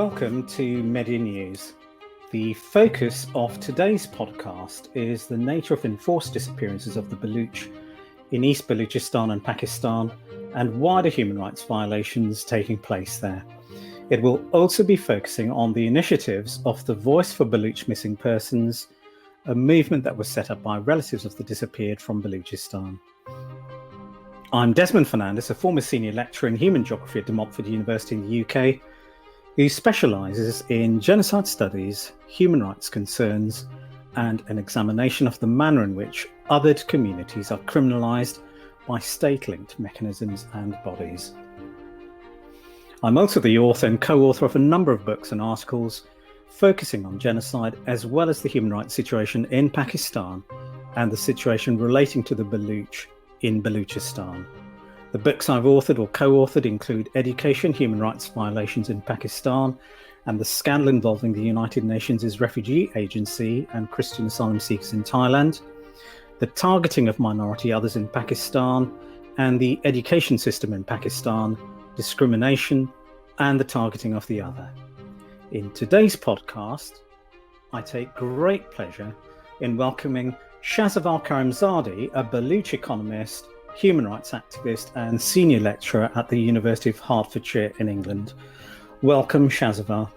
Welcome to Media News. The focus of today's podcast is the nature of enforced disappearances of the Baloch in East Balochistan and Pakistan and wider human rights violations taking place there. It will also be focusing on the initiatives of the Voice for Baloch Missing Persons, a movement that was set up by relatives of the disappeared from Balochistan. I'm Desmond Fernandez, a former senior lecturer in human geography at De Montfort University in the UK, who specialises in genocide studies, human rights concerns, and an examination of the manner in which othered communities are criminalised by state-linked mechanisms and bodies. I'm also the author and co-author of a number of books and articles focusing on genocide, as well as the human rights situation in Pakistan and the situation relating to the Baloch in Balochistan. The books I've authored or co-authored include Education, Human Rights Violations in Pakistan, and the scandal involving the United Nations' Refugee Agency and Christian asylum seekers in Thailand, the targeting of minority others in Pakistan, and the education system in Pakistan, discrimination, and the targeting of the other. In today's podcast, I take great pleasure in welcoming Shahzavar Karimzadeh, a Baloch economist, human rights activist and senior lecturer at the University of Hertfordshire in England. Welcome, Shahzavar.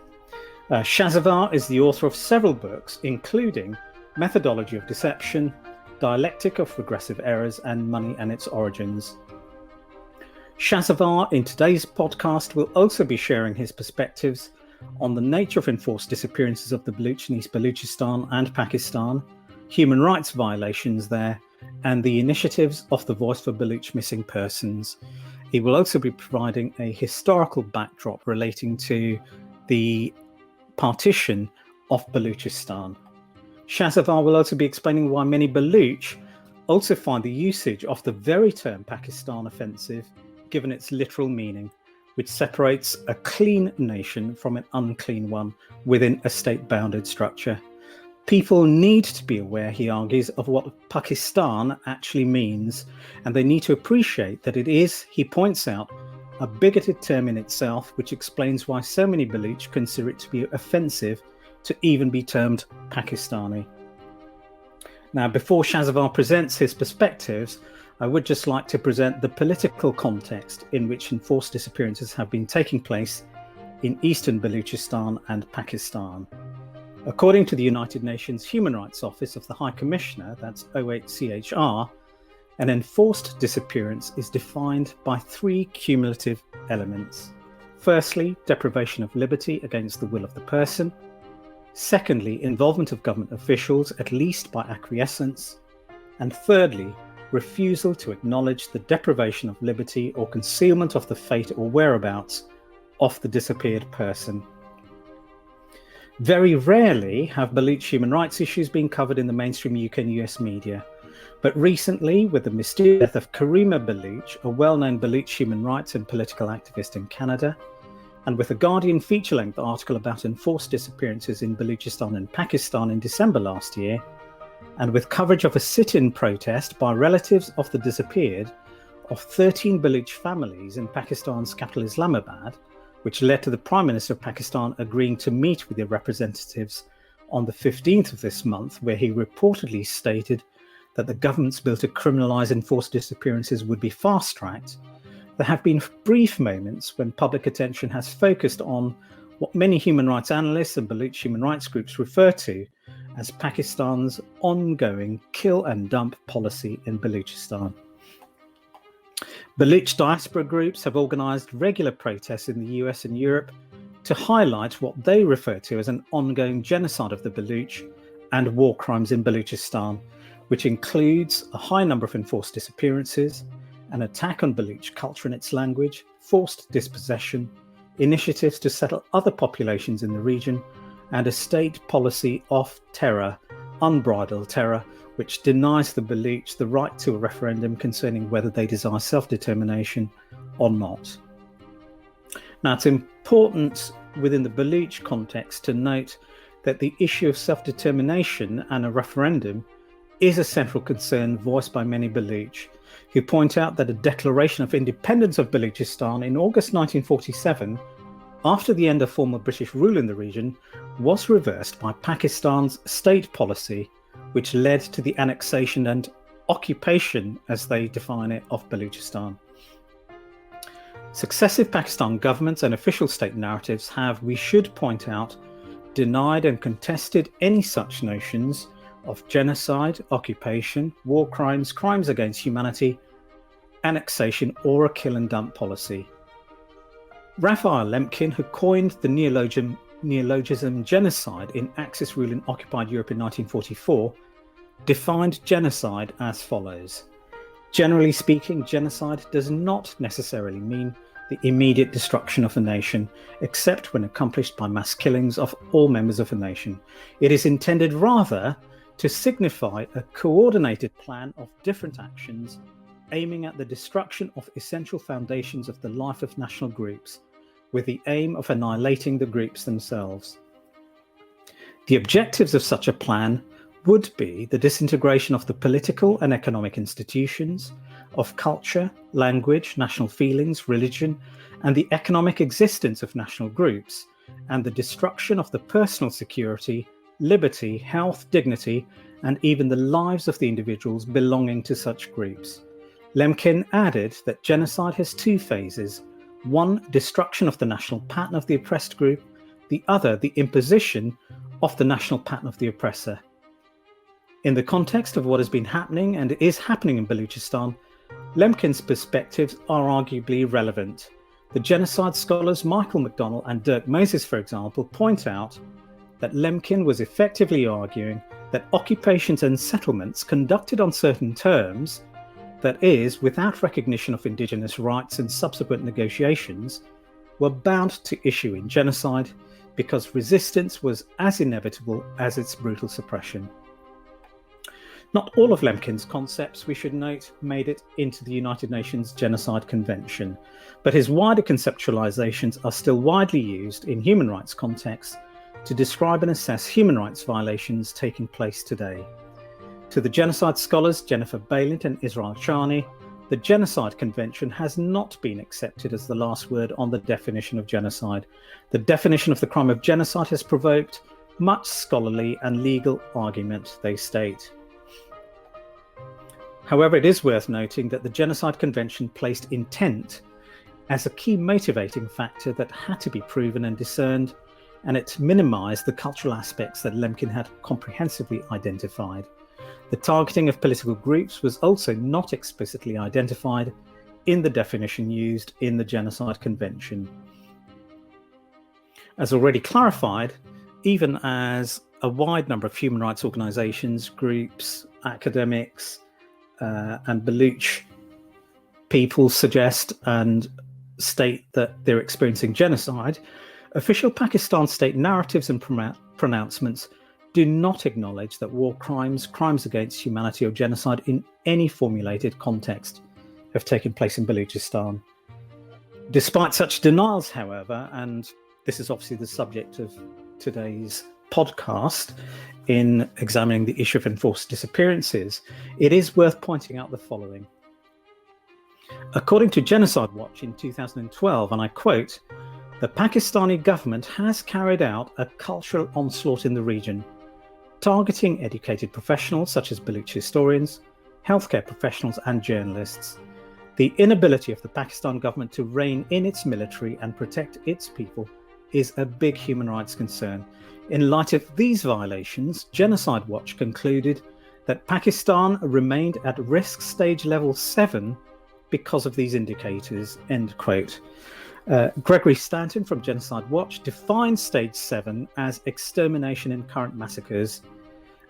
Shahzavar is the author of several books, including Methodology of Deception, Dialectic of Regressive Errors, and Money and Its Origins. Shahzavar, in today's podcast, will also be sharing his perspectives on the nature of enforced disappearances of the Baloch in East Balochistan and Pakistan, human rights violations there, and the initiatives of the Voice for Baloch Missing Persons. He will also be providing a historical backdrop relating to the partition of Balochistan. Shahzavar will also be explaining why many Baloch also find the usage of the very term Pakistan offensive, given its literal meaning, which separates a clean nation from an unclean one within a state-bounded structure. People need to be aware, he argues, of what Pakistan actually means, and they need to appreciate that it is, he points out, a bigoted term in itself, which explains why so many Baloch consider it to be offensive to even be termed Pakistani. Now, before Shahzavar presents his perspectives, I would just like to present the political context in which enforced disappearances have been taking place in eastern Balochistan and Pakistan. According to the United Nations Human Rights Office of the High Commissioner, that's OHCHR, an enforced disappearance is defined by three cumulative elements. Firstly, deprivation of liberty against the will of the person. Secondly, involvement of government officials, at least by acquiescence. And thirdly, refusal to acknowledge the deprivation of liberty or concealment of the fate or whereabouts of the disappeared person. Very rarely have Baloch human rights issues been covered in the mainstream UK and US media, but recently, with the mysterious death of Karima Baloch, a well-known Baloch human rights and political activist in Canada, and with a Guardian feature-length article about enforced disappearances in Balochistan and Pakistan in December last year, and with coverage of a sit-in protest by relatives of the disappeared of 13 Baloch families in Pakistan's capital Islamabad, which led to the Prime Minister of Pakistan agreeing to meet with their representatives on the 15th of this month, where he reportedly stated that the government's bill to criminalise enforced disappearances would be fast-tracked. There have been brief moments when public attention has focused on what many human rights analysts and Baloch human rights groups refer to as Pakistan's ongoing kill and dump policy in Balochistan. Baloch diaspora groups have organised regular protests in the US and Europe to highlight what they refer to as an ongoing genocide of the Baloch and war crimes in Balochistan, which includes a high number of enforced disappearances, an attack on Baloch culture and its language, forced dispossession, initiatives to settle other populations in the region, and a state policy of terror, unbridled terror, which denies the Baloch the right to a referendum concerning whether they desire self-determination or not. Now, it's important within the Baloch context to note that the issue of self-determination and a referendum is a central concern voiced by many Baloch, who point out that a declaration of independence of Balochistan in August 1947 after the end of former British rule in the region, was reversed by Pakistan's state policy, which led to the annexation and occupation, as they define it, of Balochistan. Successive Pakistan governments and official state narratives have, we should point out, denied and contested any such notions of genocide, occupation, war crimes, crimes against humanity, annexation, or a kill and dump policy. Raphael Lemkin, who coined the neologism genocide in Axis rule in occupied Europe in 1944, defined genocide as follows. Generally speaking, genocide does not necessarily mean the immediate destruction of a nation, except when accomplished by mass killings of all members of a nation. It is intended rather to signify a coordinated plan of different actions aiming at the destruction of essential foundations of the life of national groups, with the aim of annihilating the groups themselves. The objectives of such a plan would be the disintegration of the political and economic institutions, of culture, language, national feelings, religion, and the economic existence of national groups, and the destruction of the personal security, liberty, health, dignity, and even the lives of the individuals belonging to such groups. Lemkin added that genocide has two phases: one, destruction of the national pattern of the oppressed group; the other, the imposition of the national pattern of the oppressor. In the context of what has been happening and is happening in Balochistan, Lemkin's perspectives are arguably relevant. The genocide scholars Michael McDonnell and Dirk Moses, for example, point out that Lemkin was effectively arguing that occupations and settlements conducted on certain terms, that is, without recognition of indigenous rights and subsequent negotiations, were bound to issue in genocide because resistance was as inevitable as its brutal suppression. Not all of Lemkin's concepts, we should note, made it into the United Nations Genocide Convention, but his wider conceptualizations are still widely used in human rights contexts to describe and assess human rights violations taking place today. To the genocide scholars Jennifer Balint and Israel Charney, the Genocide Convention has not been accepted as the last word on the definition of genocide. The definition of the crime of genocide has provoked much scholarly and legal argument, they state. However, it is worth noting that the Genocide Convention placed intent as a key motivating factor that had to be proven and discerned, and it minimised the cultural aspects that Lemkin had comprehensively identified. The targeting of political groups was also not explicitly identified in the definition used in the Genocide Convention. As already clarified, even as a wide number of human rights organisations, groups, academics, and Baloch people suggest and state that they're experiencing genocide, official Pakistan state narratives and pronouncements do not acknowledge that war crimes, crimes against humanity, or genocide in any formulated context have taken place in Balochistan. Despite such denials, however, and this is obviously the subject of today's podcast in examining the issue of enforced disappearances, it is worth pointing out the following. According to Genocide Watch in 2012, and I quote, "The Pakistani government has carried out a cultural onslaught in the region, targeting educated professionals such as Baloch historians, healthcare professionals and journalists. The inability of the Pakistan government to rein in its military and protect its people is a big human rights concern. In light of these violations, Genocide Watch concluded that Pakistan remained at risk stage level 7 because of these indicators," end quote. Gregory Stanton from Genocide Watch defines stage 7 as extermination in current massacres,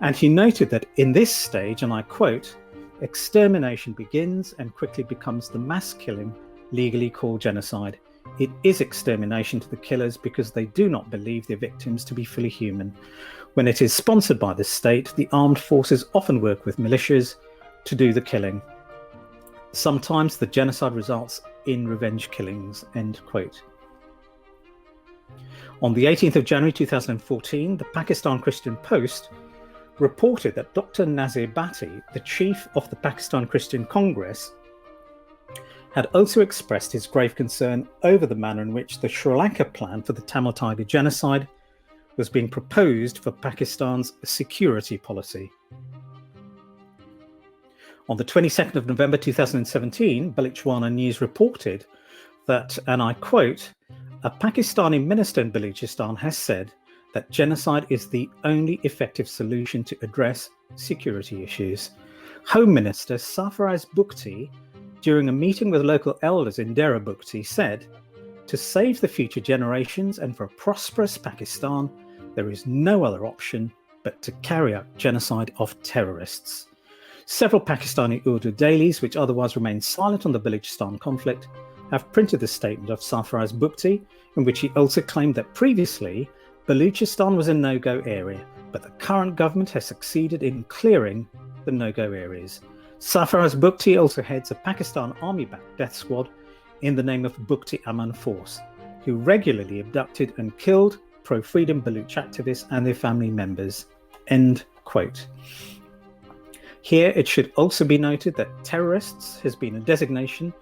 and he noted that in this stage, and I quote, "extermination begins and quickly becomes the mass killing legally called genocide. It is extermination to the killers because they do not believe their victims to be fully human. When it is sponsored by the state, the armed forces often work with militias to do the killing. Sometimes the genocide results in revenge killings," end quote. On the 18th of January 2014, the Pakistan Christian Post reported that Dr. Nazir Bhatti, the chief of the Pakistan Christian Congress, had also expressed his grave concern over the manner in which the Sri Lanka plan for the Tamil Tiger genocide was being proposed for Pakistan's security policy. On the 22nd of November 2017, Balochwana News reported that, and I quote, "A Pakistani minister in Balochistan has said that genocide is the only effective solution to address security issues." Home Minister Sarfaraz Bugti, during a meeting with local elders in Dera Bugti, said, "To save the future generations and for a prosperous Pakistan, there is no other option but to carry out genocide of terrorists." Several Pakistani Urdu dailies, which otherwise remain silent on the Balochistan conflict, have printed the statement of Sarfaraz Bugti, in which he also claimed that previously Balochistan was a no-go area, but the current government has succeeded in clearing the no-go areas. Sarfaraz Bugti also heads a Pakistan army-backed death squad in the name of Bugti Aman Force, who regularly abducted and killed pro-freedom Baloch activists and their family members. End quote. Here it should also be noted that terrorists has been a designation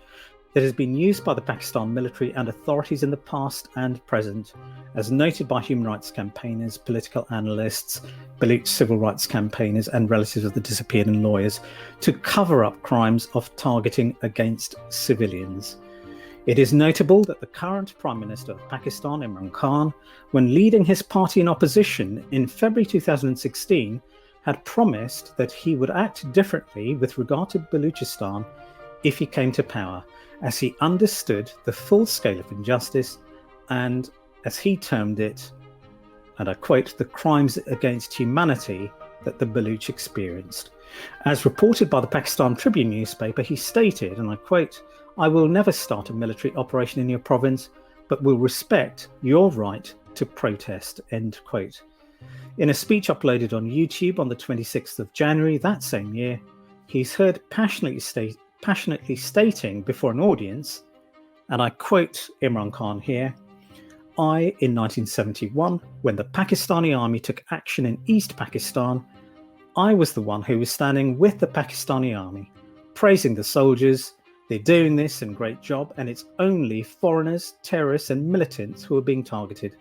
that has been used by the Pakistan military and authorities in the past and present, as noted by human rights campaigners, political analysts, Baloch civil rights campaigners and relatives of the disappeared and lawyers, to cover up crimes of targeting against civilians. It is notable that the current Prime Minister of Pakistan, Imran Khan, when leading his party in opposition in February 2016, had promised that he would act differently with regard to Balochistan if he came to power, as he understood the full scale of injustice and, as he termed it, and I quote, "the crimes against humanity that the Baloch experienced." As reported by the Pakistan Tribune newspaper, he stated, and I quote, "I will never start a military operation in your province, but will respect your right to protest," end quote. In a speech uploaded on YouTube on the 26th of January that same year, he's heard passionately stating before an audience, and I quote Imran Khan here, "I, in 1971, when the Pakistani army took action in East Pakistan, I was the one who was standing with the Pakistani army, praising the soldiers. They're doing this and great job, and it's only foreigners, terrorists and militants who are being targeted.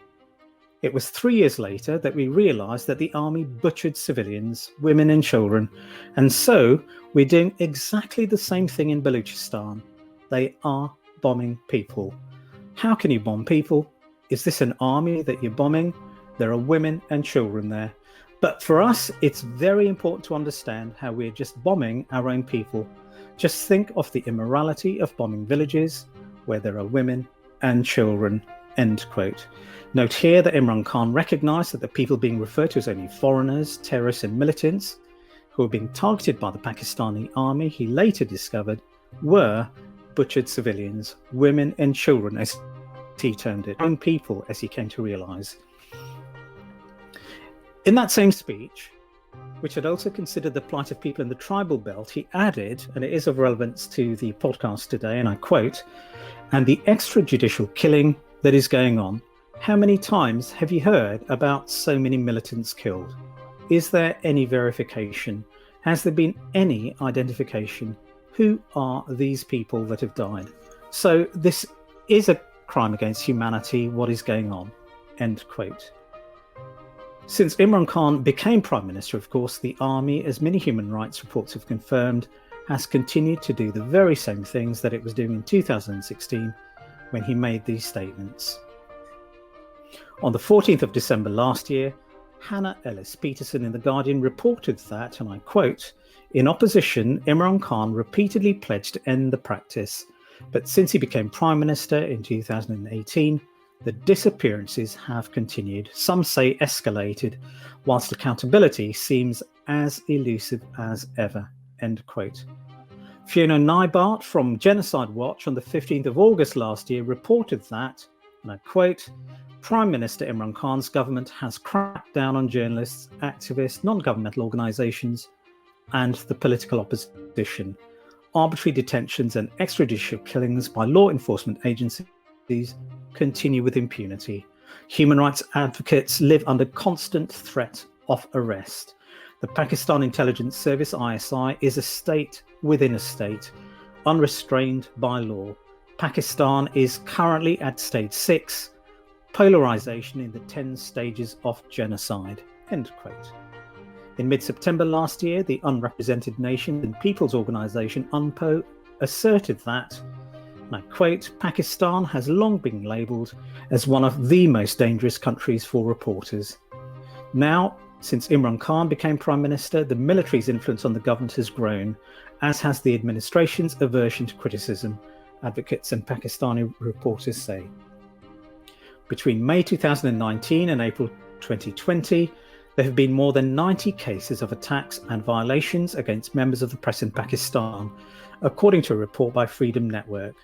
It was 3 years later that we realised that the army butchered civilians, women and children, and so we're doing exactly the same thing in Balochistan. They are bombing people. How can you bomb people? Is this an army that you're bombing? There are women and children there. But for us, it's very important to understand how we're just bombing our own people. Just think of the immorality of bombing villages where there are women and children," end quote. Note here that Imran Khan recognised that the people being referred to as only foreigners, terrorists and militants who were being targeted by the Pakistani army, he later discovered, were butchered civilians, women and children, as he termed it, own people, as he came to realise. In that same speech, which had also considered the plight of people in the tribal belt, he added, and it is of relevance to the podcast today, and I quote, "And the extrajudicial killing that is going on, how many times have you heard about so many militants killed? Is there any verification? Has there been any identification? Who are these people that have died? So this is a crime against humanity, what is going on," end quote. Since Imran Khan became Prime Minister, of course, the army, as many human rights reports have confirmed, has continued to do the very same things that it was doing in 2016 when he made these statements. On the 14th of December last year, Hannah Ellis Peterson in The Guardian reported that, and I quote, "In opposition, Imran Khan repeatedly pledged to end the practice, but since he became Prime Minister in 2018, the disappearances have continued, some say escalated, whilst accountability seems as elusive as ever," end quote. Fiona Nybart from Genocide Watch on the 15th of August last year reported that, and I quote, "Prime Minister Imran Khan's government has cracked down on journalists, activists, non-governmental organisations and the political opposition. Arbitrary detentions and extrajudicial killings by law enforcement agencies continue with impunity. Human rights advocates live under constant threat of arrest. The Pakistan Intelligence Service, ISI, is a state within a state. unrestrained by law. Pakistan is currently at stage 6, polarization in the 10 stages of genocide. End quote. In mid-September last year, the Unrepresented Nations and Peoples Organization, UNPO, asserted that, and I quote, Pakistan has long been labelled as one of the most dangerous countries for reporters. Now, since Imran Khan became Prime Minister, the military's influence on the government has grown, as has the administration's aversion to criticism, advocates and Pakistani reporters say. Between May 2019 and April 2020, there have been more than 90 cases of attacks and violations against members of the press in Pakistan, according to a report by Freedom Network.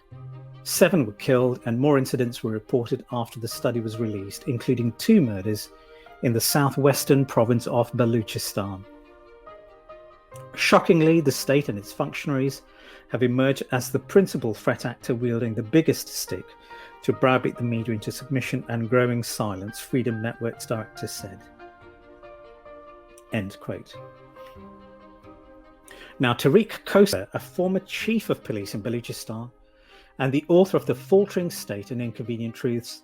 7 were killed and more incidents were reported after the study was released, including 2 murders in the southwestern province of Balochistan. Shockingly, the state and its functionaries have emerged as the principal threat actor wielding the biggest stick to browbeat the media into submission and growing silence, Freedom Network's director said. End quote. Now, Tariq Khosa, a former chief of police in Balochistan and the author of The Faltering State and Inconvenient Truths,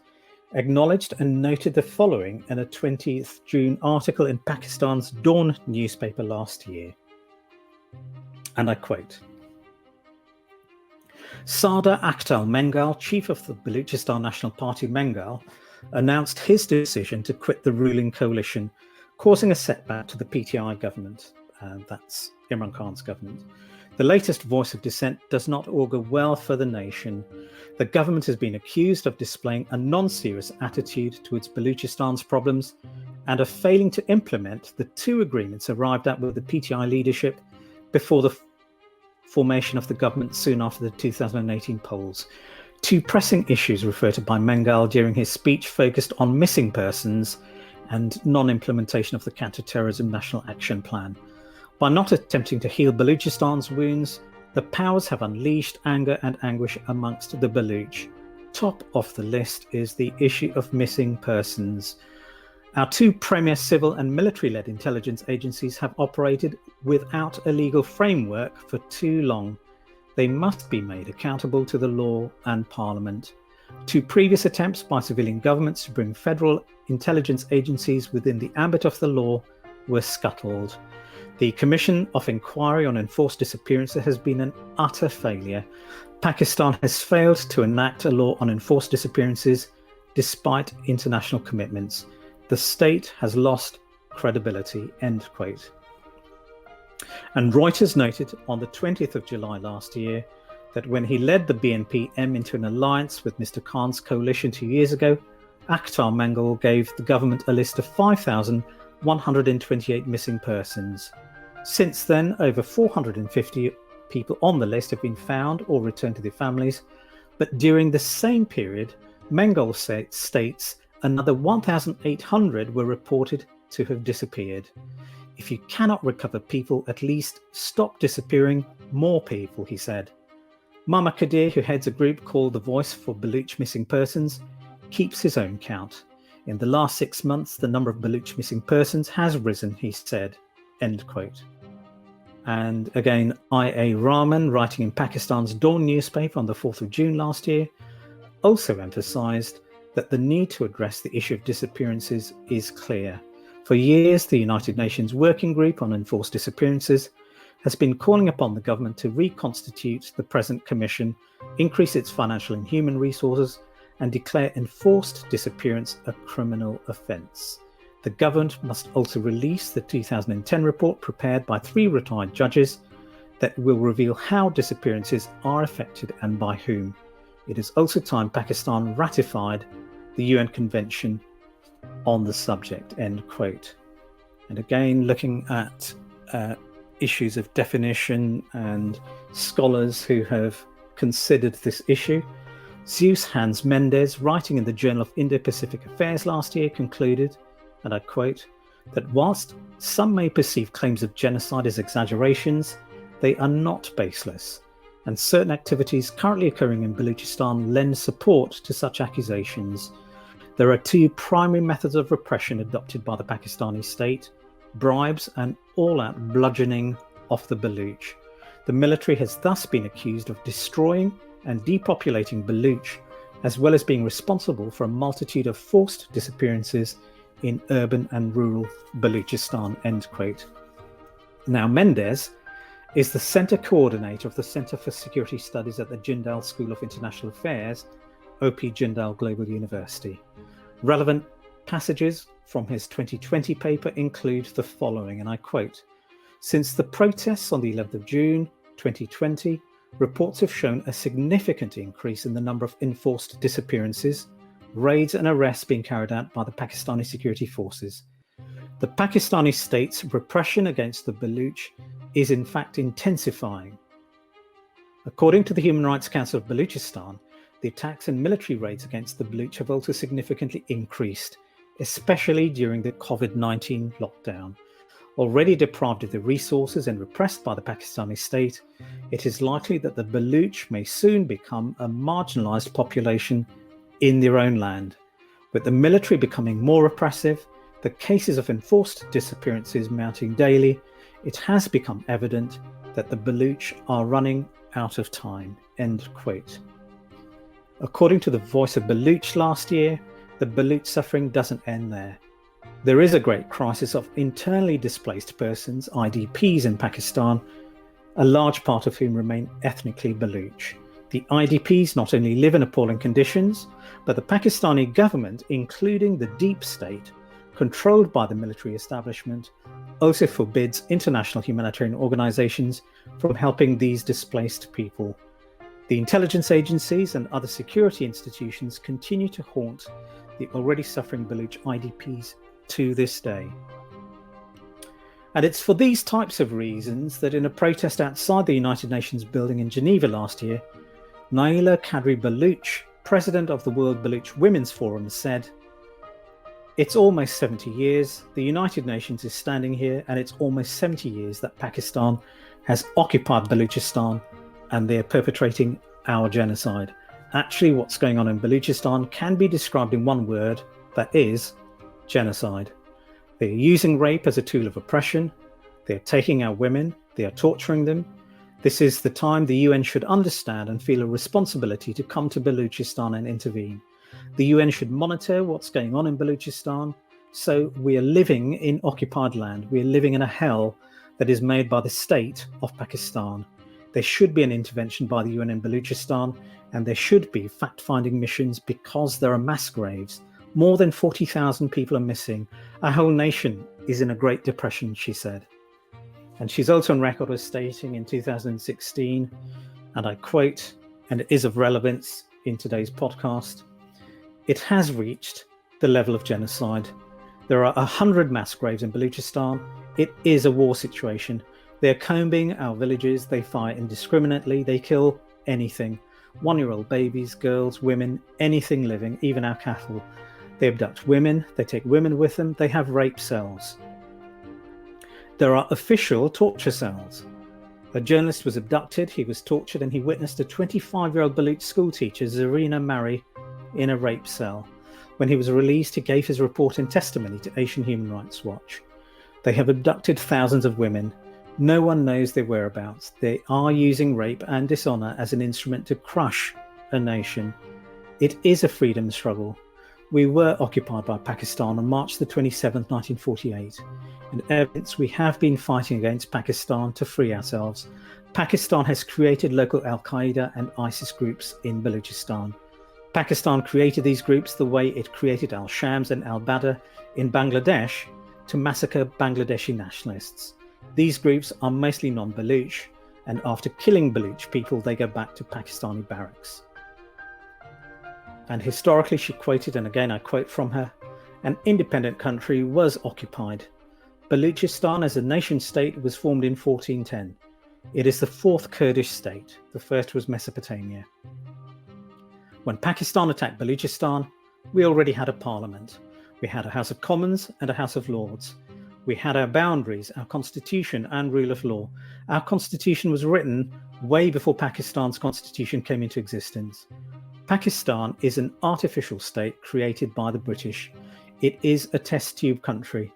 acknowledged and noted the following in a 20th June article in Pakistan's Dawn newspaper last year. And I quote, Sardar Akhtar Mengal, chief of the Balochistan National Party Mengal, announced his decision to quit the ruling coalition, causing a setback to the PTI government. That's Imran Khan's government. The latest voice of dissent does not augur well for the nation. The government has been accused of displaying a non-serious attitude towards Balochistan's problems and of failing to implement the 2 agreements arrived at with the PTI leadership before the formation of the government soon after the 2018 polls. 2 pressing issues referred to by Mengal during his speech focused on missing persons and non-implementation of the Counter-Terrorism National Action Plan. By not attempting to heal Balochistan's wounds, the powers have unleashed anger and anguish amongst the Baloch. Top of the list is the issue of missing persons. Our 2 premier civil and military-led intelligence agencies have operated without a legal framework for too long. They must be made accountable to the law and Parliament. 2 previous attempts by civilian governments to bring federal intelligence agencies within the ambit of the law were scuttled. The Commission of Inquiry on Enforced Disappearances has been an utter failure. Pakistan has failed to enact a law on enforced disappearances despite international commitments. The state has lost credibility, end quote. And Reuters noted on the 20th of July last year that when he led the BNP-M into an alliance with Mr. Khan's coalition 2 years ago, Akhtar Mengal gave the government a list of 5,128 missing persons. Since then, over 450 people on the list have been found or returned to their families, but during the same period, Mengal states another 1,800 were reported to have disappeared. If you cannot recover people, at least stop disappearing more people, he said. Mama Kadir, who heads a group called the Voice for Baloch Missing Persons, keeps his own count. In the last 6 months, the number of Baloch missing persons has risen, he said, end quote. And again, I.A. Rahman, writing in Pakistan's Dawn newspaper on the 4th of June last year, also emphasised that the need to address the issue of disappearances is clear. For years, the United Nations Working Group on Enforced Disappearances has been calling upon the government to reconstitute the present commission, increase its financial and human resources, and declare enforced disappearance a criminal offence. The government must also release the 2010 report prepared by 3 retired judges that will reveal how disappearances are effected and by whom. It is also time Pakistan ratified the UN Convention on the subject, end quote. And again, looking at issues of definition and scholars who have considered this issue, Zeus Hans Mendes, writing in the Journal of Indo-Pacific Affairs last year, concluded, and I quote, that whilst some may perceive claims of genocide as exaggerations, they are not baseless, and certain activities currently occurring in Balochistan lend support to such accusations. There are 2 primary methods of repression adopted by the Pakistani state: bribes and all-out bludgeoning of the Baloch. The military has thus been accused of destroying and depopulating Baloch, as well as being responsible for a multitude of forced disappearances in urban and rural Balochistan, end quote. Now, Mendes is the Centre Coordinator of the Centre for Security Studies at the Jindal School of International Affairs, OP Jindal Global University. Relevant passages from his 2020 paper include the following, and I quote, "Since the protests on the 11th of June 2020, reports have shown a significant increase in the number of enforced disappearances, raids and arrests being carried out by the Pakistani security forces. The Pakistani state's repression against the Baloch is in fact intensifying. According to the Human Rights Council of Balochistan, the attacks and military raids against the Baloch have also significantly increased, especially during the COVID-19 lockdown. Already deprived of the resources and repressed by the Pakistani state, it is likely that the Baloch may soon become a marginalized population in their own land. With the military becoming more oppressive, the cases of enforced disappearances mounting daily, it has become evident that the Baloch are running out of time," end quote. According to the Voice of Baloch last year, the Baloch suffering doesn't end there. There is a great crisis of internally displaced persons, IDPs, in Pakistan, a large part of whom remain ethnically Baloch. The IDPs not only live in appalling conditions, but the Pakistani government, including the deep state, controlled by the military establishment, also forbids international humanitarian organizations from helping these displaced people. The intelligence agencies and other security institutions continue to haunt the already suffering Baloch IDPs to this day. And it's for these types of reasons that in a protest outside the United Nations building in Geneva last year, Naila Kadri Baloch, president of the World Baloch Women's Forum, said, "It's almost 70 years, the United Nations is standing here, and it's almost 70 years that Pakistan has occupied Balochistan and they're perpetrating our genocide. Actually, what's going on in Balochistan can be described in one word, that is genocide. They're using rape as a tool of oppression. They're taking our women. They are torturing them. This is the time the UN should understand and feel a responsibility to come to Balochistan and intervene. The UN should monitor what's going on in Balochistan. So we are living in occupied land. We are living in a hell that is made by the state of Pakistan. There should be an intervention by the UN in Balochistan, and there should be fact-finding missions because there are mass graves. More than 40,000 people are missing. Our whole nation is in a Great Depression," she said. And she's also on record as stating in 2016, and I quote, and it is of relevance in today's podcast, "It has reached the level of genocide. There are 100 mass graves in Balochistan. It is a war situation. They're combing our villages. They fire indiscriminately. They kill anything. 1-year-old babies, girls, women, anything living, even our cattle. They abduct women. They take women with them. They have rape cells. There are official torture cells. A journalist was abducted, he was tortured, and he witnessed a 25-year-old Baloch schoolteacher, Zarina Mari, in a rape cell. When he was released, he gave his report and testimony to Asian Human Rights Watch. They have abducted thousands of women. No one knows their whereabouts. They are using rape and dishonor as an instrument to crush a nation. It is a freedom struggle. We were occupied by Pakistan on March the 27th, 1948. In evidence, we have been fighting against Pakistan to free ourselves. Pakistan has created local Al-Qaeda and ISIS groups in Balochistan. Pakistan created these groups the way it created Al-Shams and Al-Badr in Bangladesh to massacre Bangladeshi nationalists. These groups are mostly non-Baloch, and after killing Baloch people, they go back to Pakistani barracks." And historically, she quoted, and again I quote from her, "An independent country was occupied. Balochistan as a nation state was formed in 1410. It is the fourth Kurdish state. The first was Mesopotamia. When Pakistan attacked Balochistan, we already had a parliament. We had a House of Commons and a House of Lords. We had our boundaries, our constitution and rule of law. Our constitution was written way before Pakistan's constitution came into existence. Pakistan is an artificial state created by the British. It is a test tube country.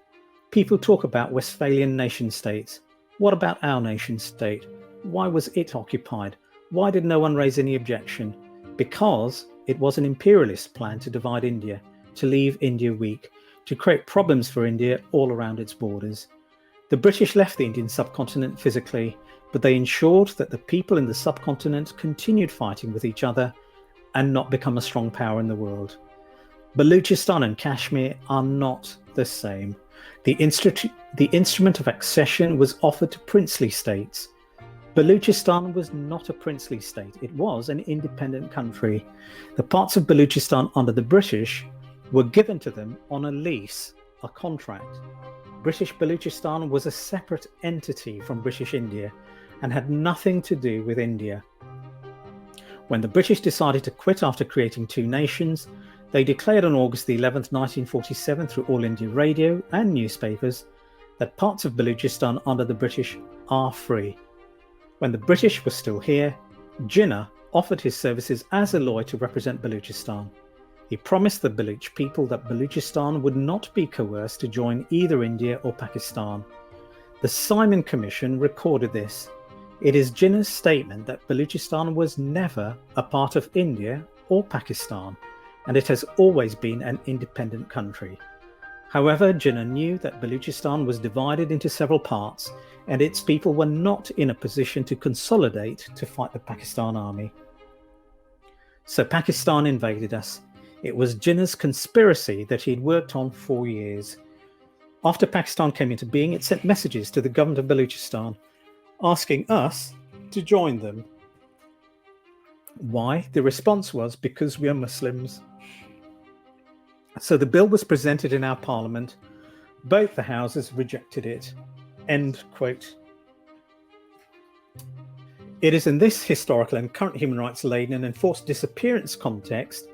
People talk about Westphalian nation states. What about our nation state? Why was it occupied? Why did no one raise any objection? Because it was an imperialist plan to divide India, to leave India weak, to create problems for India all around its borders. The British left the Indian subcontinent physically, but they ensured that the people in the subcontinent continued fighting with each other and not become a strong power in the world. Balochistan and Kashmir are not the same. The instrument of accession was offered to princely states. Balochistan was not a princely state, it was an independent country. The parts of Balochistan under the British were given to them on a lease, a contract. British Balochistan was a separate entity from British India and had nothing to do with India. When the British decided to quit after creating two nations, they declared on August the 11th, 1947 through All India Radio and newspapers that parts of Balochistan under the British are free. When the British were still here, Jinnah offered his services as a lawyer to represent Balochistan. He promised the Baloch people that Balochistan would not be coerced to join either India or Pakistan. The Simon Commission recorded this. It is Jinnah's statement that Balochistan was never a part of India or Pakistan, and it has always been an independent country. However, Jinnah knew that Balochistan was divided into several parts, and its people were not in a position to consolidate to fight the Pakistan army. So Pakistan invaded us. It was Jinnah's conspiracy that he had worked on for years. After Pakistan came into being, it sent messages to the government of Balochistan, asking us to join them. Why? The response was, because we are Muslims. So the bill was presented in our parliament. Both the houses rejected it. End quote. It is in this historical and current human rights laden and enforced disappearance context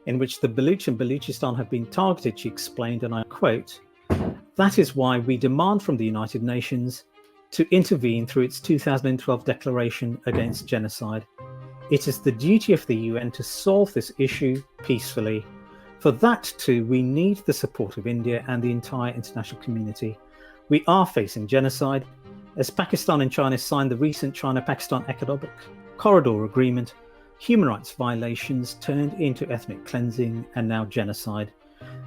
in which the Baloch and Balochistan have been targeted, she explained, and I quote, "That is why we demand from the United Nations to intervene through its 2012 declaration against genocide. It is the duty of the UN to solve this issue peacefully. For that too, we need the support of India and the entire international community. We are facing genocide. As Pakistan and China signed the recent China-Pakistan Economic Corridor Agreement, human rights violations turned into ethnic cleansing and now genocide.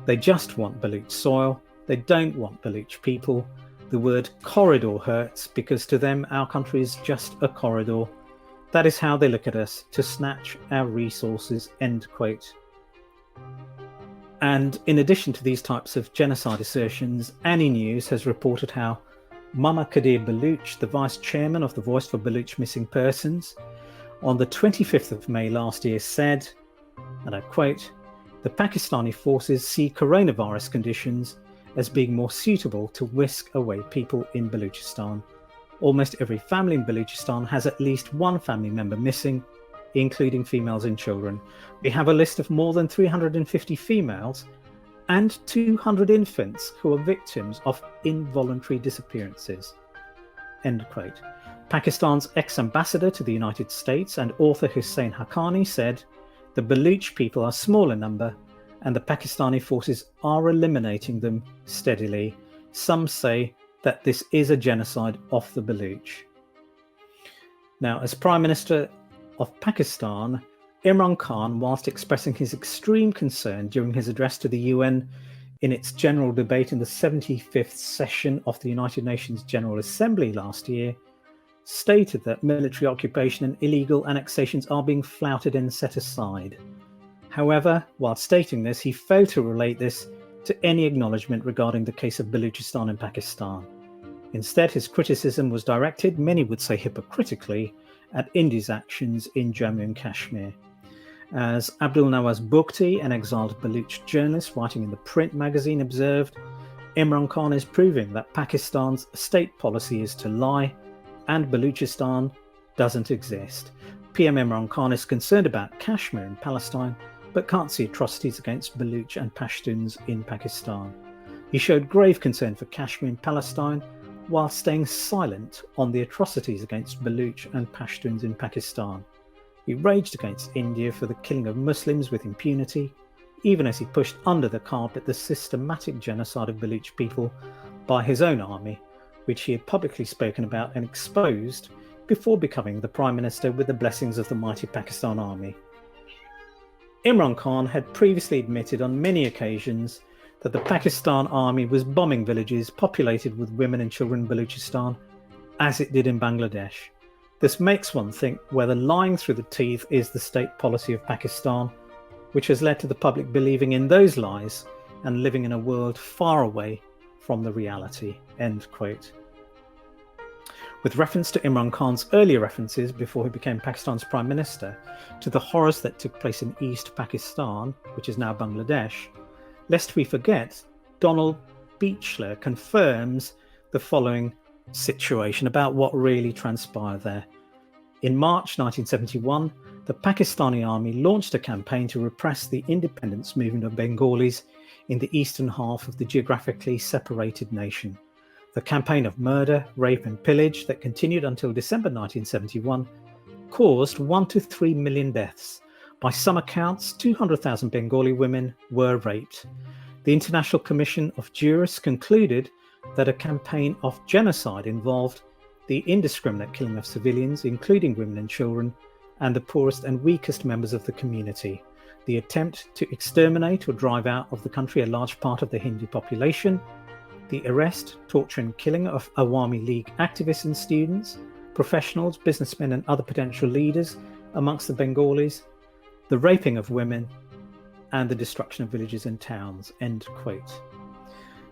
They just want Baloch soil. They don't want Baloch people. The word corridor hurts because to them our country is just a corridor. That is how they look at us, to snatch our resources," end quote. And in addition to these types of genocide assertions, Annie News has reported how Mama Kadir Baloch, the vice chairman of the Voice for Baloch Missing Persons, on the 25th of May last year said, and I quote, "The Pakistani forces see coronavirus conditions as being more suitable to whisk away people in Balochistan. Almost every family in Balochistan has at least one family member missing, including females and children. We have a list of more than 350 females and 200 infants who are victims of involuntary disappearances," end quote. Pakistan's ex-ambassador to the United States and author Hussein Haqqani said, "The Baloch people are small in number and the Pakistani forces are eliminating them steadily. Some say that this is a genocide of the Baloch." Now, as Prime Minister of Pakistan, Imran Khan, whilst expressing his extreme concern during his address to the UN in its general debate in the 75th session of the United Nations General Assembly last year, stated that military occupation and illegal annexations are being flouted and set aside. However, while stating this, he failed to relate this to any acknowledgement regarding the case of Balochistan in Pakistan. Instead, his criticism was directed, many would say hypocritically, at India's actions in Jammu and Kashmir. As Abdul Nawaz Bugti, an exiled Baloch journalist writing in the print magazine, observed, Imran Khan is proving that Pakistan's state policy is to lie and Balochistan doesn't exist. PM Imran Khan is concerned about Kashmir in Palestine, but can't see atrocities against Baloch and Pashtuns in Pakistan. He showed grave concern for Kashmir in Palestine, while staying silent on the atrocities against Baloch and Pashtuns in Pakistan. He raged against India for the killing of Muslims with impunity, even as he pushed under the carpet the systematic genocide of Baloch people by his own army, which he had publicly spoken about and exposed before becoming the Prime Minister with the blessings of the mighty Pakistan Army. Imran Khan had previously admitted on many occasions that the Pakistan Army was bombing villages populated with women and children in Balochistan, as it did in Bangladesh. This makes one think whether lying through the teeth is the state policy of Pakistan, which has led to the public believing in those lies and living in a world far away from the reality." End quote. With reference to Imran Khan's earlier references before he became Pakistan's Prime Minister to the horrors that took place in East Pakistan, which is now Bangladesh, lest we forget, Donald Beechler confirms the following situation about what really transpired there. In March 1971, the Pakistani army launched a campaign to repress the independence movement of Bengalis in the eastern half of the geographically separated nation. The campaign of murder, rape and pillage that continued until December 1971 caused 1 to 3 million deaths. By some accounts, 200,000 Bengali women were raped. The International Commission of Jurists concluded that a campaign of genocide involved the indiscriminate killing of civilians, including women and children, and the poorest and weakest members of the community, the attempt to exterminate or drive out of the country a large part of the Hindu population, the arrest, torture and killing of Awami League activists and students, professionals, businessmen and other potential leaders amongst the Bengalis, the raping of women, and the destruction of villages and towns. End quote.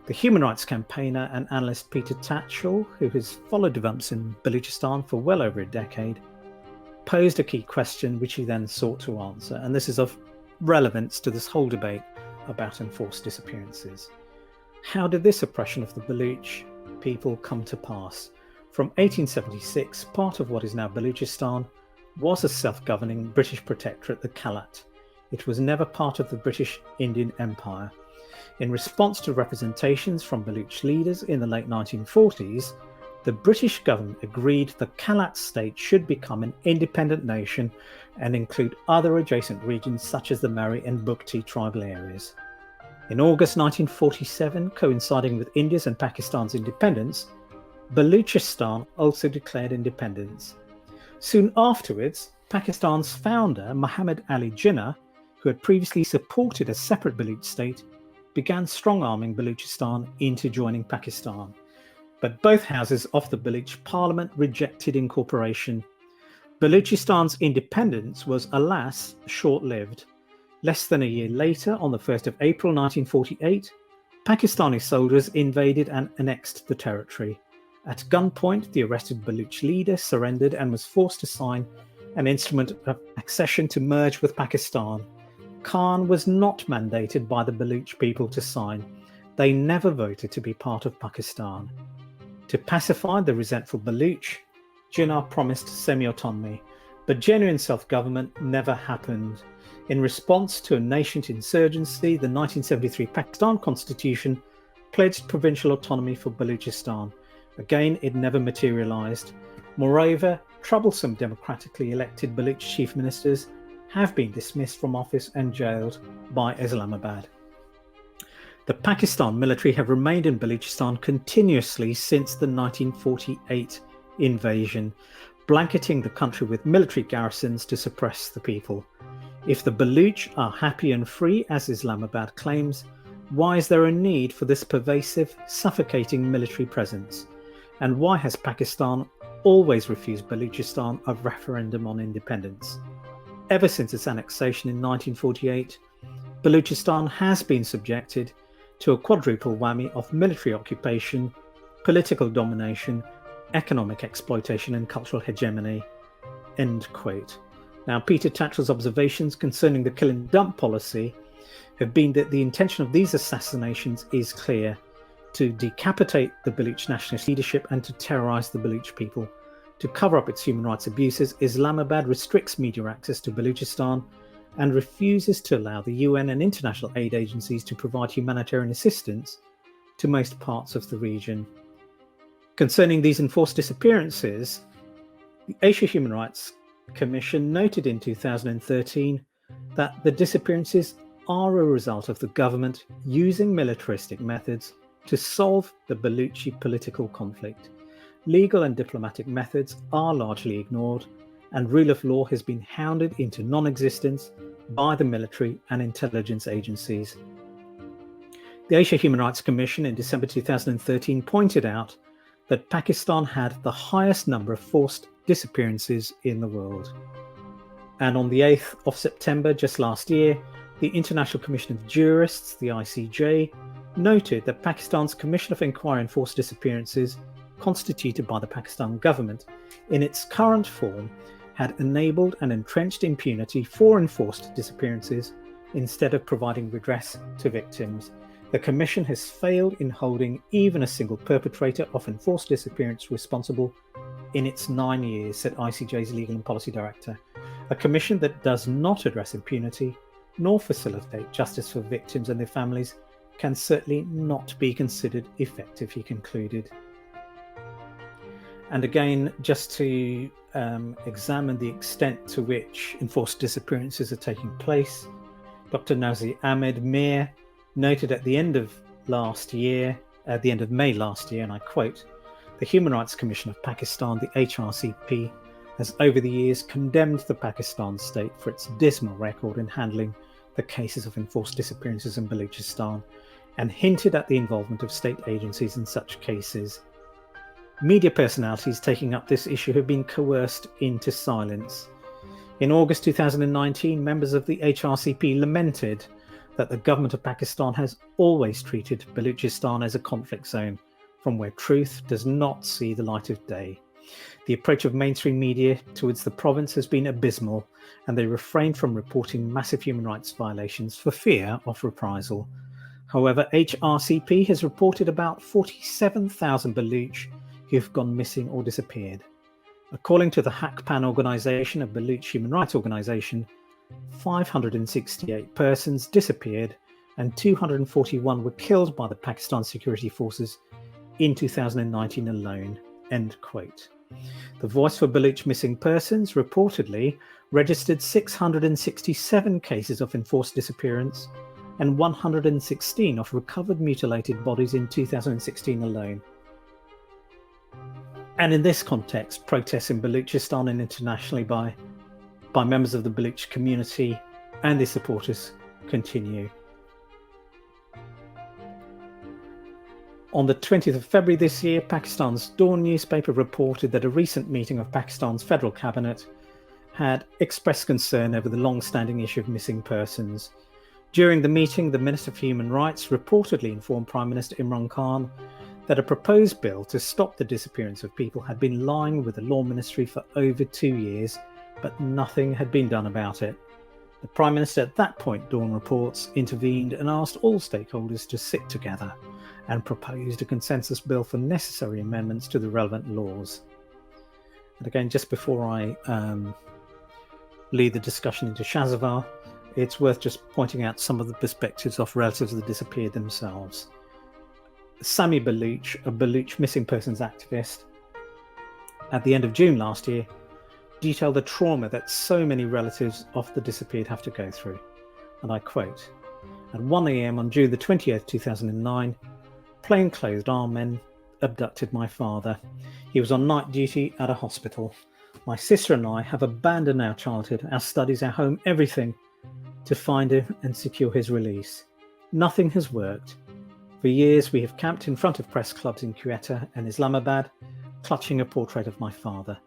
The human rights campaigner and analyst Peter Tatchell, who has followed events in Balochistan for well over a decade, posed a key question which he then sought to answer, and this is of relevance to this whole debate about enforced disappearances. How did this oppression of the Baloch people come to pass? From 1876, part of what is now Balochistan was a self-governing British protectorate, the Khalat. It was never part of the British Indian Empire. In response to representations from Baloch leaders in the late 1940s, the British government agreed the Khalat state should become an independent nation and include other adjacent regions such as the Mari and Bugti tribal areas. In August 1947, coinciding with India's and Pakistan's independence, Balochistan also declared independence. Soon afterwards, Pakistan's founder, Muhammad Ali Jinnah, who had previously supported a separate Baloch state, began strong-arming Balochistan into joining Pakistan. But both houses of the Baloch parliament rejected incorporation. Balochistan's independence was, alas, short-lived. Less than a year later, on the 1st of April 1948, Pakistani soldiers invaded and annexed the territory. At gunpoint, the arrested Baloch leader surrendered and was forced to sign an instrument of accession to merge with Pakistan. Khan was not mandated by the Baloch people to sign. They never voted to be part of Pakistan. To pacify the resentful Baloch, Jinnah promised semi-autonomy, but genuine self-government never happened. In response to a nascent insurgency, the 1973 Pakistan Constitution pledged provincial autonomy for Balochistan. Again, it never materialised. Moreover, troublesome democratically elected Baloch chief ministers have been dismissed from office and jailed by Islamabad. The Pakistan military have remained in Balochistan continuously since the 1948 invasion, blanketing the country with military garrisons to suppress the people. If the Baloch are happy and free, as Islamabad claims, why is there a need for this pervasive, suffocating military presence? And why has Pakistan always refused Balochistan a referendum on independence? Ever since its annexation in 1948, Balochistan has been subjected to a quadruple whammy of military occupation, political domination, economic exploitation and cultural hegemony. End quote. Now, Peter Tatchell's observations concerning the kill and dump policy have been that the intention of these assassinations is clear: to decapitate the Baloch nationalist leadership and to terrorise the Baloch people. To cover up its human rights abuses, Islamabad restricts media access to Balochistan and refuses to allow the UN and international aid agencies to provide humanitarian assistance to most parts of the region. Concerning these enforced disappearances, the Asia Human Rights Commission noted in 2013 that the disappearances are a result of the government using militaristic methods to solve the Balochi political conflict. legal and diplomatic methods are largely ignored, and rule of law has been hounded into non-existence by the military and intelligence agencies. The Asia Human Rights Commission in December 2013 pointed out that Pakistan had the highest number of forced disappearances in the world. And on the 8th of September, just last year, the International Commission of Jurists, the ICJ, noted that Pakistan's Commission of Inquiry into Forced Disappearances, constituted by the Pakistan government, in its current form, had enabled and entrenched impunity for enforced disappearances instead of providing redress to victims. The Commission has failed in holding even a single perpetrator of enforced disappearance responsible in its 9 years, said ICJ's Legal and Policy Director. A commission that does not address impunity nor facilitate justice for victims and their families can certainly not be considered effective, he concluded. And again, just to examine the extent to which enforced disappearances are taking place, Dr. Nazir Ahmed Mir noted at the end of May last year, and I quote, "The Human Rights Commission of Pakistan, the HRCP, has over the years condemned the Pakistan state for its dismal record in handling the cases of enforced disappearances in Balochistan and hinted at the involvement of state agencies in such cases. Media personalities taking up this issue have been coerced into silence. In August 2019, members of the HRCP lamented that the government of Pakistan has always treated Balochistan as a conflict zone from where truth does not see the light of day. The approach of mainstream media towards the province has been abysmal, and they refrain from reporting massive human rights violations for fear of reprisal. However, HRCP has reported about 47,000 Baloch who have gone missing or disappeared. According to the Hakpan organisation, a Baloch human rights organisation, 568 persons disappeared and 241 were killed by the Pakistan security forces in 2019 alone." End quote. The Voice for Baloch Missing Persons reportedly registered 667 cases of enforced disappearance and 116 of recovered mutilated bodies in 2016 alone. And in this context, protests in Balochistan and internationally by members of the Baloch community and their supporters continue. On the 20th of February this year, Pakistan's Dawn newspaper reported that a recent meeting of Pakistan's federal cabinet had expressed concern over the long-standing issue of missing persons. During the meeting, the Minister for Human Rights reportedly informed Prime Minister Imran Khan that a proposed bill to stop the disappearance of people had been lying with the Law Ministry for over 2 years, but nothing had been done about it. The Prime Minister at that point, Dawn reports, intervened and asked all stakeholders to sit together and proposed a consensus bill for necessary amendments to the relevant laws. And again, just before I lead the discussion into Shahzavar, it's worth just pointing out some of the perspectives of relatives of the disappeared themselves. Sami Baloch, a Baloch missing persons activist, at the end of June last year, detailed the trauma that so many relatives of the disappeared have to go through. And I quote, "At 1 a.m. on June the 20th, 2009, plainclothed armed men abducted my father. He was on night duty at a hospital. My sister and I have abandoned our childhood, our studies, our home, everything, to find him and secure his release. Nothing has worked. For years we have camped in front of press clubs in Quetta and Islamabad, clutching a portrait of my father.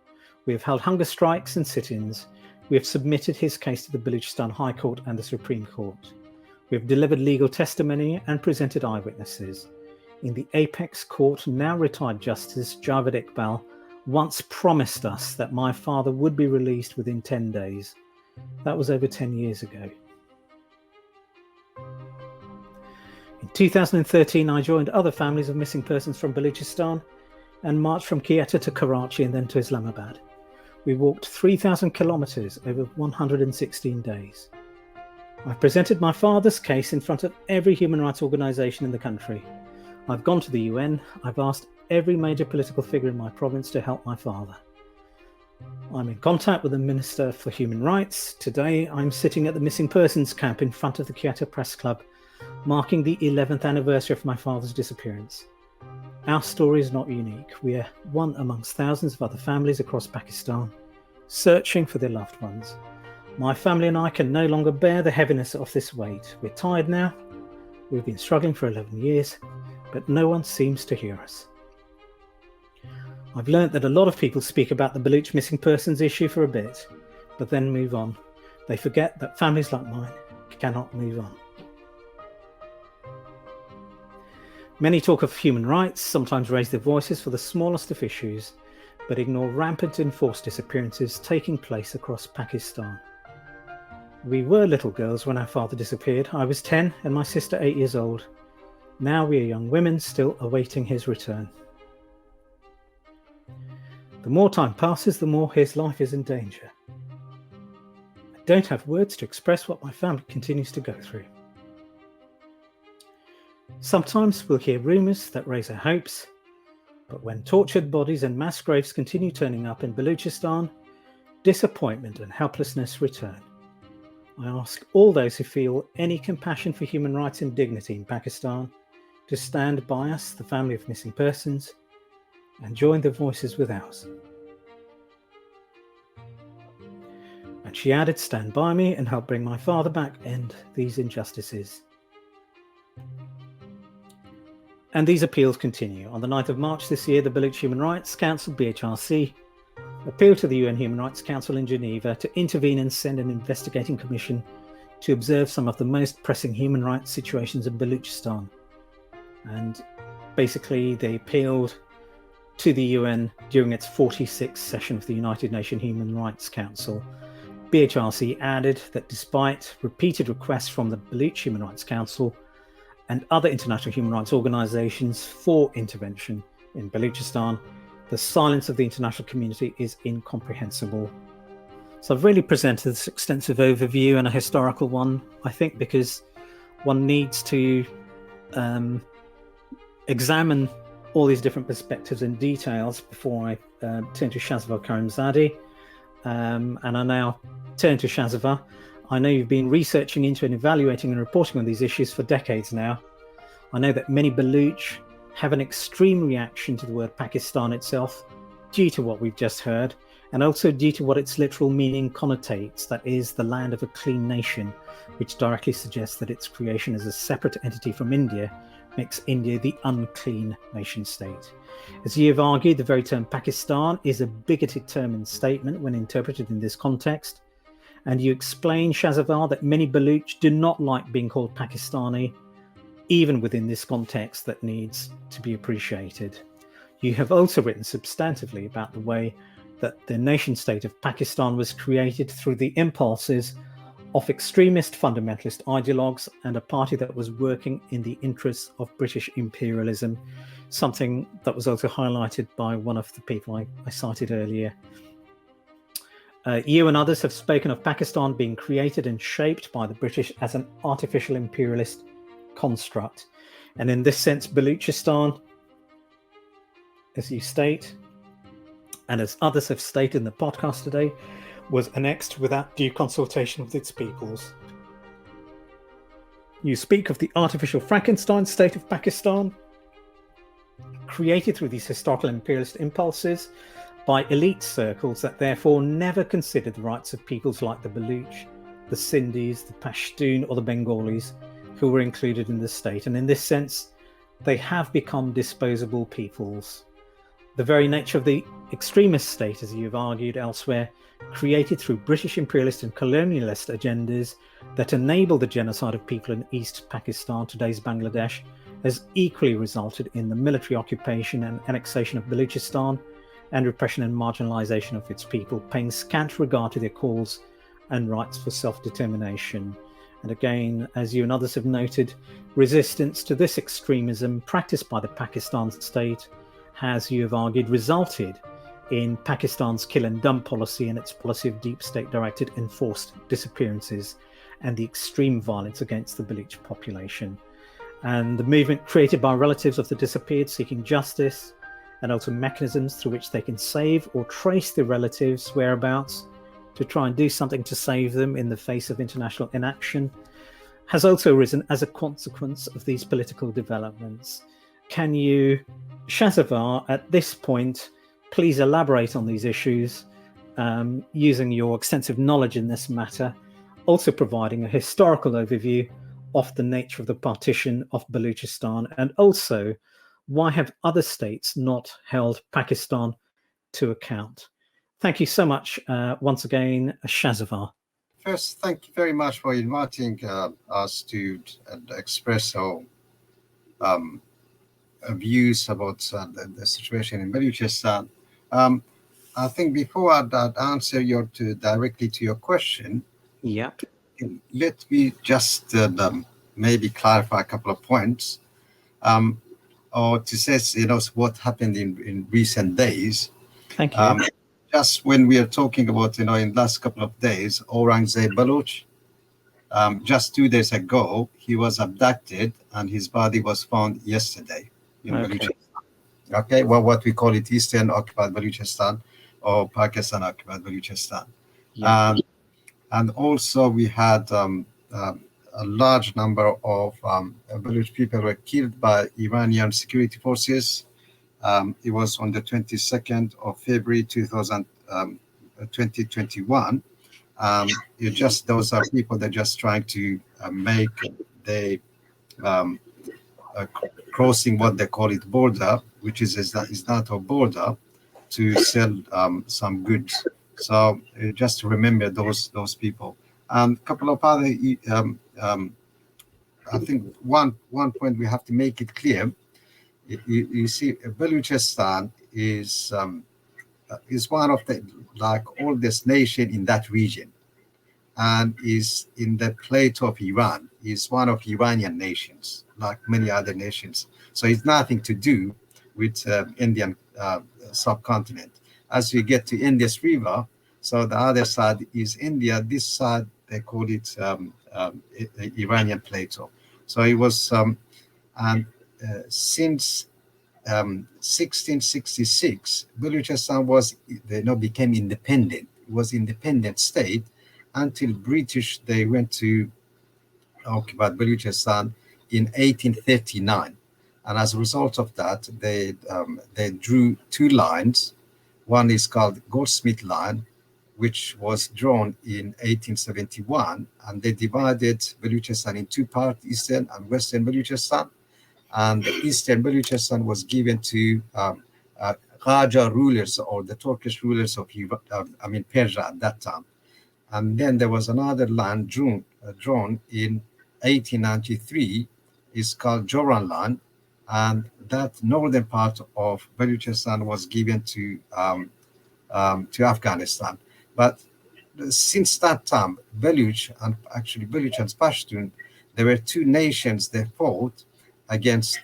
We have held hunger strikes and sit-ins. We have submitted his case to the Balochistan High Court and the Supreme Court. We have delivered legal testimony and presented eyewitnesses. In the apex court, now retired Justice Javed Iqbal once promised us that my father would be released within 10 days. That was over 10 years ago. In 2013, I joined other families of missing persons from Balochistan and marched from Quetta to Karachi and then to Islamabad. We walked 3,000 kilometers over 116 days. I've presented my father's case in front of every human rights organization in the country. I've gone to the UN. I've asked every major political figure in my province to help my father. I'm in contact with the Minister for Human Rights. Today, I'm sitting at the missing persons camp in front of the Quetta Press Club, marking the 11th anniversary of my father's disappearance. Our story is not unique. We are one amongst thousands of other families across Pakistan, searching for their loved ones. My family and I can no longer bear the heaviness of this weight. We're tired now. We've been struggling for 11 years, but no one seems to hear us. I've learnt that a lot of people speak about the Baloch missing persons issue for a bit, but then move on. They forget that families like mine cannot move on. Many talk of human rights, sometimes raise their voices for the smallest of issues, but ignore rampant enforced disappearances taking place across Pakistan. We were little girls when our father disappeared. I was 10 and my sister 8 years old. Now we are young women still awaiting his return. The more time passes, the more his life is in danger. I don't have words to express what my family continues to go through. Sometimes we'll hear rumours that raise our hopes, but when tortured bodies and mass graves continue turning up in Balochistan, disappointment and helplessness return. I ask all those who feel any compassion for human rights and dignity in Pakistan to stand by us, the family of missing persons, and join their voices with ours. And she added, stand by me and help bring my father back, end these injustices. And these appeals continue. On the 9th of March this year, the Baloch Human Rights Council, BHRC, appealed to the UN Human Rights Council in Geneva to intervene and send an investigating commission to observe some of the most pressing human rights situations in Balochistan. And basically they appealed to the UN during its 46th session of the United Nations Human Rights Council. BHRC added that despite repeated requests from the Baloch Human Rights Council and other international human rights organisations for intervention in Balochistan, the silence of the international community is incomprehensible. So I've really presented this extensive overview and a historical one, I think, because one needs to examine all these different perspectives and details before I turn to Shazva Karimzadeh. And I now turn to Shazva. I know you've been researching into and evaluating and reporting on these issues for decades now. I know that many Baloch have an extreme reaction to the word Pakistan itself due to what we've just heard, and also due to what its literal meaning connotates, that is, the land of a clean nation, which directly suggests that its creation as a separate entity from India makes India the unclean nation state. As you have argued, the very term Pakistan is a bigoted term and statement when interpreted in this context, and you explain, Shazva, that many Baloch do not like being called Pakistani, even within this context that needs to be appreciated. You have also written substantively about the way that the nation state of Pakistan was created through the impulses of extremist fundamentalist ideologues and a party that was working in the interests of British imperialism, something that was also highlighted by one of the people I cited earlier. You and others have spoken of Pakistan being created and shaped by the British as an artificial imperialist construct. And in this sense, Balochistan, as you state, and as others have stated in the podcast today, was annexed without due consultation with its peoples. You speak of the artificial Frankenstein state of Pakistan, created through these historical imperialist impulses by elite circles that therefore never considered the rights of peoples like the Baloch, the Sindhis, the Pashtun, or the Bengalis, who were included in the state. And in this sense, they have become disposable peoples. The very nature of the extremist state, as you've argued elsewhere, created through British imperialist and colonialist agendas that enable the genocide of people in East Pakistan, today's Bangladesh, has equally resulted in the military occupation and annexation of Balochistan and repression and marginalisation of its people, paying scant regard to their calls and rights for self-determination. And again, as you and others have noted, resistance to this extremism practiced by the Pakistan state has, you have argued, resulted in Pakistan's kill and dump policy and its policy of deep state-directed enforced disappearances and the extreme violence against the Baloch population. And the movement created by relatives of the disappeared seeking justice and also mechanisms through which they can save or trace their relatives' whereabouts to try and do something to save them in the face of international inaction, has also arisen as a consequence of these political developments. Can you, Shazafar, at this point, please elaborate on these issues using your extensive knowledge in this matter, also providing a historical overview of the nature of the partition of Balochistan, and also why have other states not held Pakistan to account? Thank you so much once again, Shazafar. First, thank you very much for inviting us to express our views about the situation in Balochistan. I think before I'd answer directly to your question, Yep. let me just maybe clarify a couple of points, or to say, what happened in recent days. Thank you. Just when we are talking about, in the last couple of days, Aurangzeb Baloch, just 2 days ago, he was abducted and his body was found yesterday in Balochistan. Okay, well, what we call it Eastern occupied Balochistan or Pakistan occupied Balochistan. Yeah. And also we had a large number of Baloch people were killed by Iranian security forces. It was on the 22nd of February 2021. Those are people that are just trying to make the crossing what they call it border, which is not a border, to sell some goods. So just remember those people. And a couple of other, I think one point we have to make it clear. You see, Balochistan is one of the oldest nation in that region, and is in the plate of Iran. Is one of Iranian nations, like many other nations. So it's nothing to do with Indian subcontinent. As we get to Indus River, so the other side is India. This side they call it Iranian plateau. So it was, and since 1666, Balochistan became independent. It was independent state until British they went to occupy Balochistan in 1839, and as a result of that, they drew two lines. One is called Goldsmith Line, which was drawn in 1871, and they divided Balochistan in two parts, Eastern and Western Balochistan. And the Eastern Balochistan was given to Raja rulers, or the Turkish rulers of Persia at that time. And then there was another land drawn in 1893, is called Joran land, and that northern part of Balochistan was given to Afghanistan. But since that time, Baloch and Pashtun, there were two nations that fought against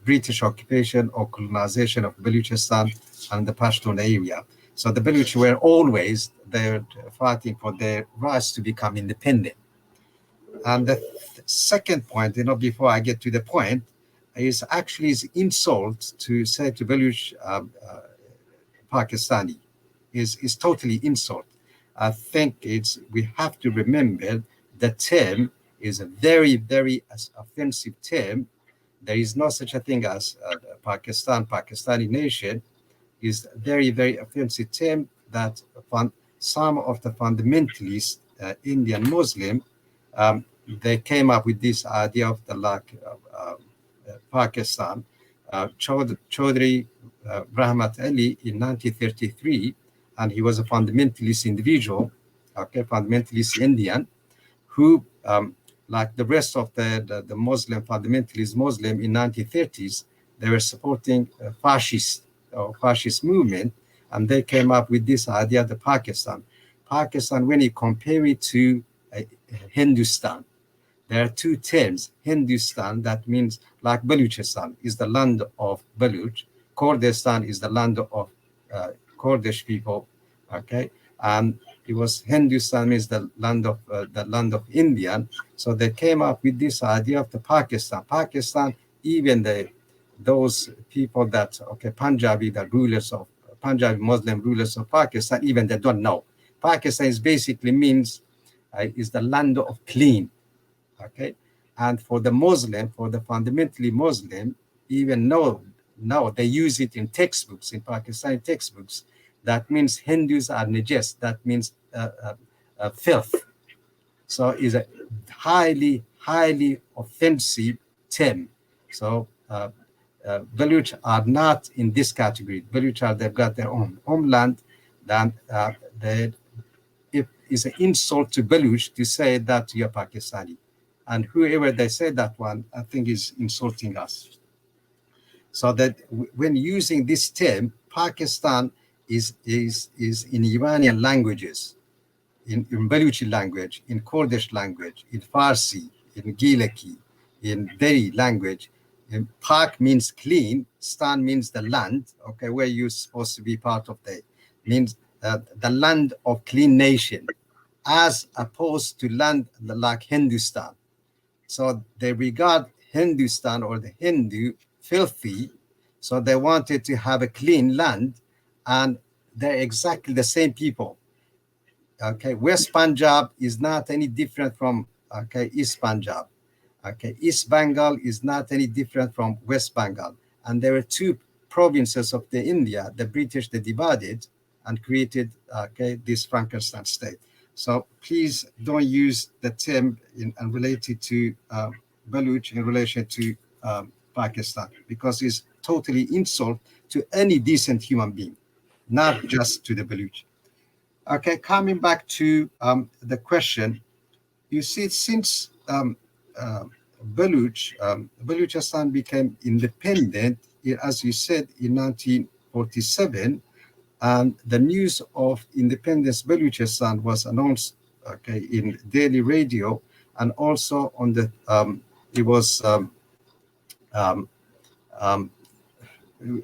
British occupation or colonization of Balochistan and the Pashtun area. So the Baloch were always there fighting for their rights to become independent. And the second point, before I get to the point, is insult to say to Baloch Pakistani is totally insult. I think we have to remember the term is a very, very offensive term. There is no such a thing as Pakistani nation. Is a very, very offensive term that some of the fundamentalist Indian Muslim, they came up with this idea of the Pakistan. Chaudhry Rahmat Ali in 1933, and he was a fundamentalist individual, fundamentalist Indian, who, like the rest of the Muslim fundamentalist Muslim in 1930s, they were supporting fascist movement, and they came up with this idea of the Pakistan. Pakistan, when you compare it to Hindustan, there are two terms. Hindustan, that means like Balochistan is the land of Baloch. Kurdistan is the land of Kurdish people. Okay, and it was Hindustan means the land of Indian. So they came up with this idea of the Pakistan. Pakistan, even those people that Punjabi, the rulers of Punjabi Muslim rulers of Pakistan, even they don't know. Pakistan is basically means is the land of clean. Okay, And for the Muslim, for the fundamentally Muslim, even now they use it in textbooks, in Pakistani textbooks. That means Hindus are najas. That means filth. So it's a highly offensive term. So Baloch are not in this category. Baloch they've got their own homeland. Then it is an insult to Baloch to say that you're Pakistani. And whoever they say that one, I think is insulting us. So that when using this term, Pakistan is in Iranian languages, in Baluchi language, in Kurdish language, in Farsi, in Gilaki, in Dari language. And Pak means clean, Stan means the land, okay, where you're supposed to be part of means the land of clean nation, as opposed to land like Hindustan. So they regard Hindustan or the Hindu filthy, so they wanted to have a clean land, and they're exactly the same people. Okay, West Punjab is not any different from East Punjab. Okay, East Bengal is not any different from West Bengal. And there were two provinces of the India. The British, they divided and created this Frankenstein state. So please don't use the term and relate it to Baloch in relation to Pakistan, because it's totally insult to any decent human being, not just to the Baloch. Okay, coming back to the question, you see, since Balochistan became independent, as you said, in 1947, and the news of independence Balochistan was announced, in daily radio, and also on the it was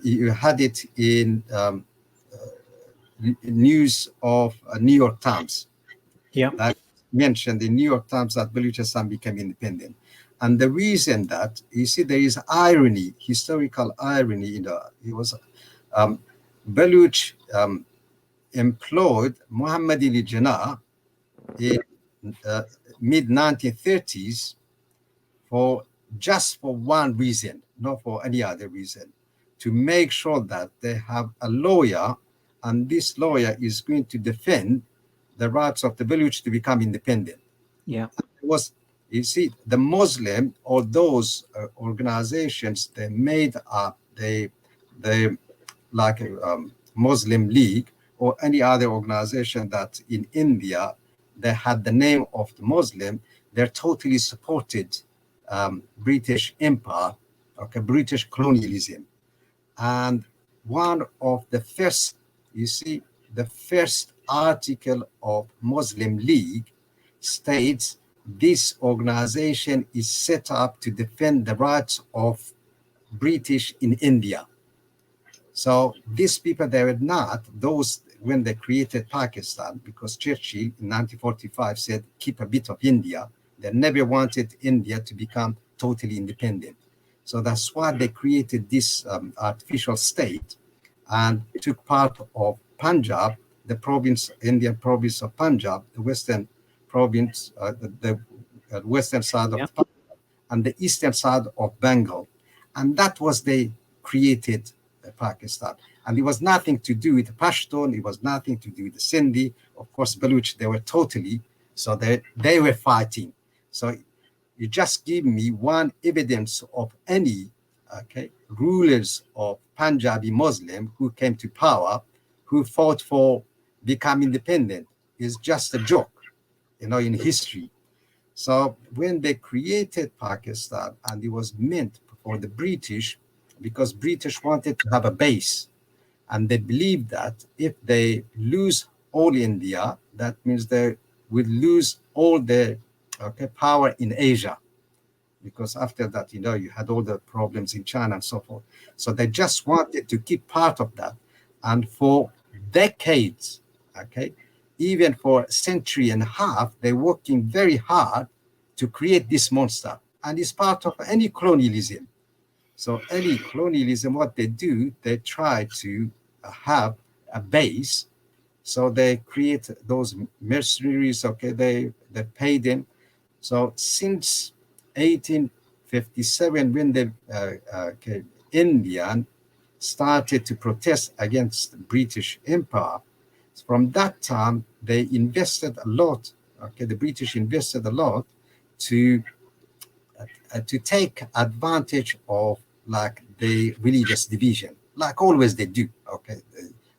you had it in news of New York Times. Yeah. That mentioned in New York Times that Balochistan became independent. And the reason that, you see, there is irony, historical irony in it was Baloch employed Muhammad Ali Jinnah in mid-1930s for one reason, not for any other reason, to make sure that they have a lawyer, and this lawyer is going to defend the rights of the Baloch to become independent. Yeah. It was, you see, the Muslim or those organizations, they made up the like Muslim League or any other organization that in India they had the name of the Muslim, they're totally supported British Empire, British colonialism. And one of the first, you see, the first article of Muslim League states this organization is set up to defend the rights of British in India. So these people, they were not those when they created Pakistan, because Churchill in 1945 said, keep a bit of India. They never wanted India to become totally independent. So that's why they created this artificial state and took part of Punjab, the province, Indian province of Punjab, the western province, the western side of Punjab, and the eastern side of Bengal. And that was they created Pakistan. And it was nothing to do with Pashtun, it was nothing to do with the Sindhi. Of course, Baloch, they were totally, so they were fighting. So you just give me one evidence of any rulers of Punjabi Muslim who came to power, who fought for become independent. Is just a joke, in history. So when they created Pakistan, and it was meant for the British, because British wanted to have a base, and they believed that if they lose all India, that means they will lose all the power in Asia, because after that, you had all the problems in China and so forth. So they just wanted to keep part of that. And for decades, even for a century and a half, they're working very hard to create this monster. And it's part of any colonialism. So any colonialism, what they do, they try to have a base. So they create those mercenaries, they pay them. So since 1857, when the Indian started to protest against the British Empire. From that time, they invested a lot. The British invested a lot to take advantage of like the religious division, like always they do.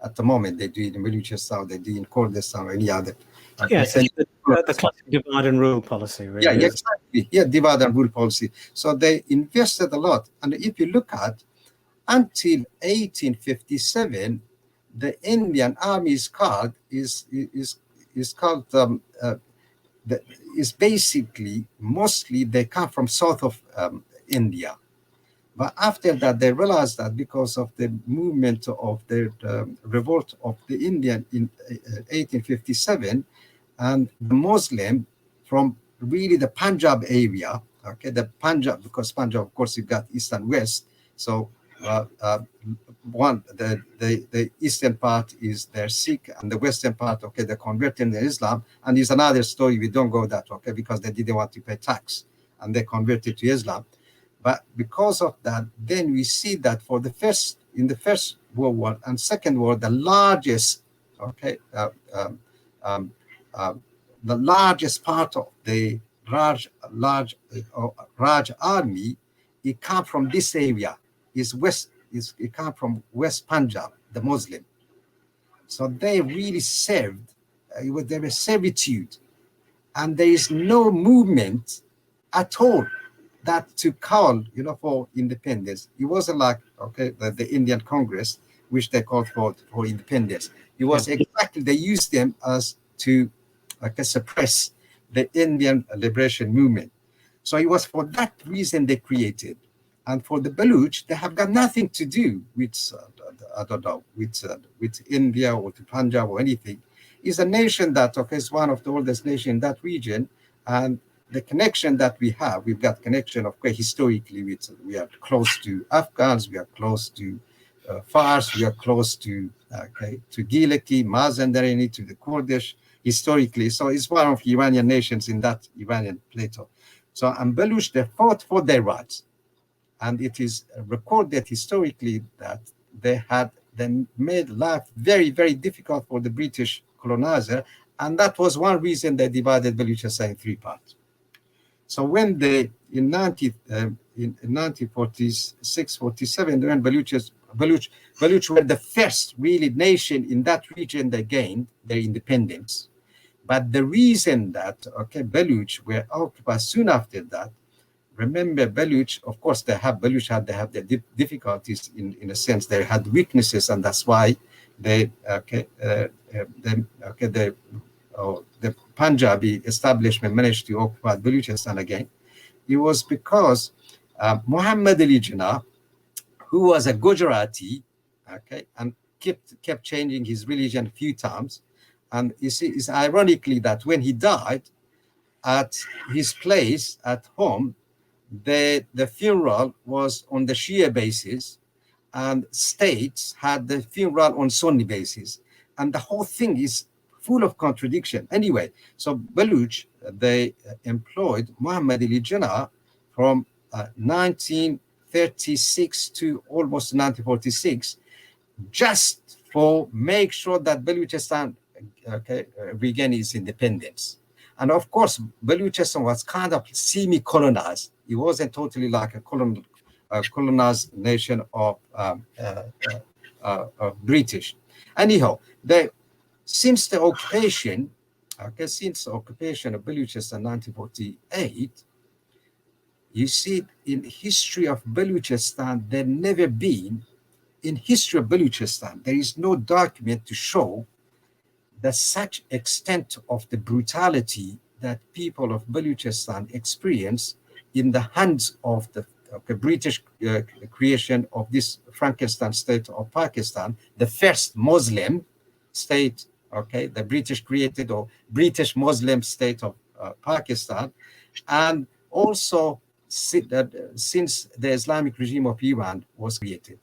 At the moment they do it in Balochistan, they do in Kurdistan or any other. Yes, the classic divide and rule policy, really. Yeah, exactly. Yeah, divide and rule policy. So they invested a lot, and if you look at until 1857, the Indian army is called is basically mostly they come from south of India. But after that, they realized that because of the movement of the revolt of the Indian in 1857, and the Muslim from really the Punjab area, the Punjab, because Punjab, of course, you've got east and west. So the eastern part is their Sikh, and the western part, they're converting to Islam. And it's another story. We don't go that, because they didn't want to pay tax, and they converted to Islam. But because of that, then we see that in the First World War and Second War, the largest, the largest part of the Raj army, it comes from this area. It comes from West Punjab, the Muslim. So they really served. There was servitude, and there is no movement at all that to call, for independence. It wasn't like, the Indian Congress, which they called for independence. It was exactly, they used them as to suppress the Indian liberation movement. So it was for that reason they created. And for the Baloch, they have got nothing to do with, with India or to Punjab or anything. It's a nation that, is one of the oldest nations in that region. And the connection that we've got connection, of course, historically, we are close to Afghans, we are close to Fars, we are close to Gilaki, Mazandarini, to the Kurdish, historically. So it's one of the Iranian nations in that Iranian plateau. So, and Baloch, they fought for their rights. And it is recorded historically that they made life very, very difficult for the British colonizer. And that was one reason they divided Balochistan in three parts. So when in 1946, 47, when Baloch were the first really nation in that region, they gained their independence. But the reason that, Baloch were occupied soon after that, remember Baloch, of course, they have their difficulties in a sense, they had weaknesses, and that's why the Punjabi establishment managed to occupy Balochistan again. It was because Muhammad Ali Jinnah, who was a Gujarati, and kept changing his religion a few times. And you see, it's ironically that when he died at his place at home, the funeral was on the Shia basis, and states had the funeral on Sunni basis. And the whole thing is full of contradiction. Anyway, so Baloch, they employed Muhammad Ali Jinnah from 1936 to almost 1946, just for make sure that Balochistan regain its independence. And of course, Balochistan was kind of semi-colonized. It wasn't totally like a colonized nation of British. Anyhow, since the occupation of Balochistan in 1948, you see in history of Balochistan, there never been, in history of Balochistan, there is no document to show that such extent of the brutality that people of Balochistan experience in the hands of the British creation of this Frankenstein state of Pakistan, the first Muslim state, the British created or British Muslim state of Pakistan, and also since the Islamic regime of Iran was created.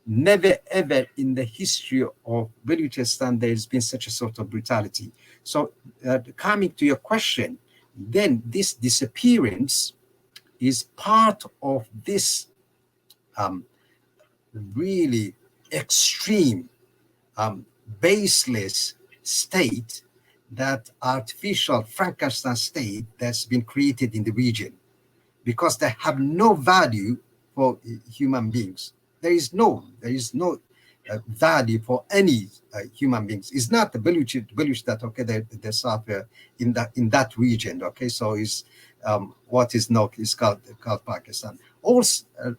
Never ever in the history of Balochistan there has been such a sort of brutality. So coming to your question, then this disappearance is part of this really extreme, baseless state, that artificial Frankenstein state that's been created in the region, because they have no value for human beings. There is no value for any human beings. It's not the Baloch that they suffer in that region. Okay, so it's what is now is called Pakistan. All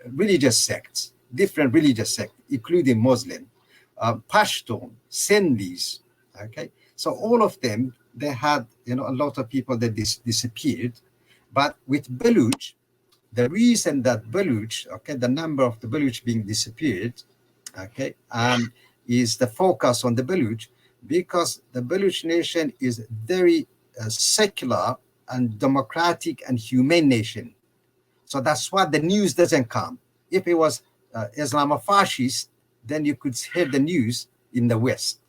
religious sects, different religious sects, including Muslim, Pashtun, Sindhis. Okay, so all of them, they had a lot of people that disappeared. But with Baloch, the reason that Baloch, the number of the Baloch being disappeared, is the focus on the Baloch, because the Baloch nation is very secular and democratic and humane nation. So that's why the news doesn't come. If it was Islamofascist, then you could hear the news in the West.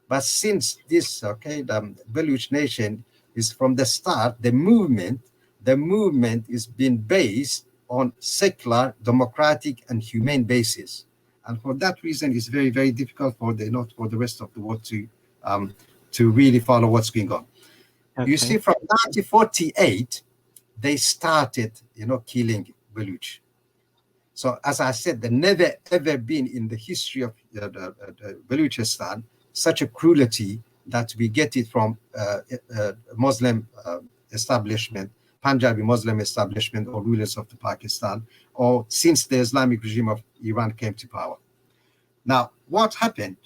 But since this, the Baloch nation is from the start, the movement is being based on secular, democratic, and humane basis. And for that reason, it's very, very difficult for the rest of the world to really follow what's going on. Okay. You see, from 1948, they started, killing Baloch. So as I said, there never ever been in the history of Balochistan such a cruelty that we get it from Muslim establishment, Punjabi Muslim establishment, or rulers of the Pakistan, or since the Islamic regime of Iran came to power. Now, what happened?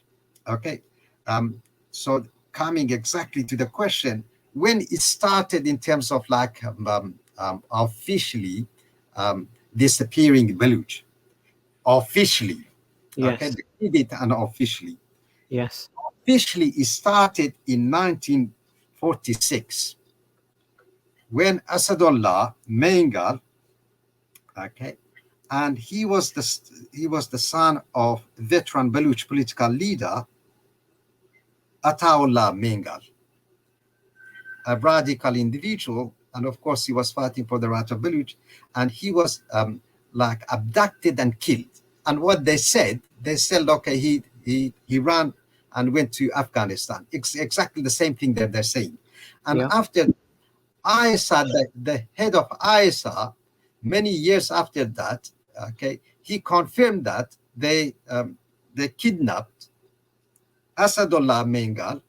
So coming exactly to the question, when it started in terms of officially disappearing Baloch, officially, yes. They did it unofficially. Yes. Officially, it started in 1946 when Asadullah Mengal, and he was the son of veteran Baloch political leader Ataullah Mengal, a radical individual, and of course he was fighting for the right of Baloch, and he was abducted and killed. And what they said, he ran and went to Afghanistan. Exactly the same thing that they're saying. And after ISA, the head of ISA, many years after that, he confirmed that they kidnapped Asadullah Mengal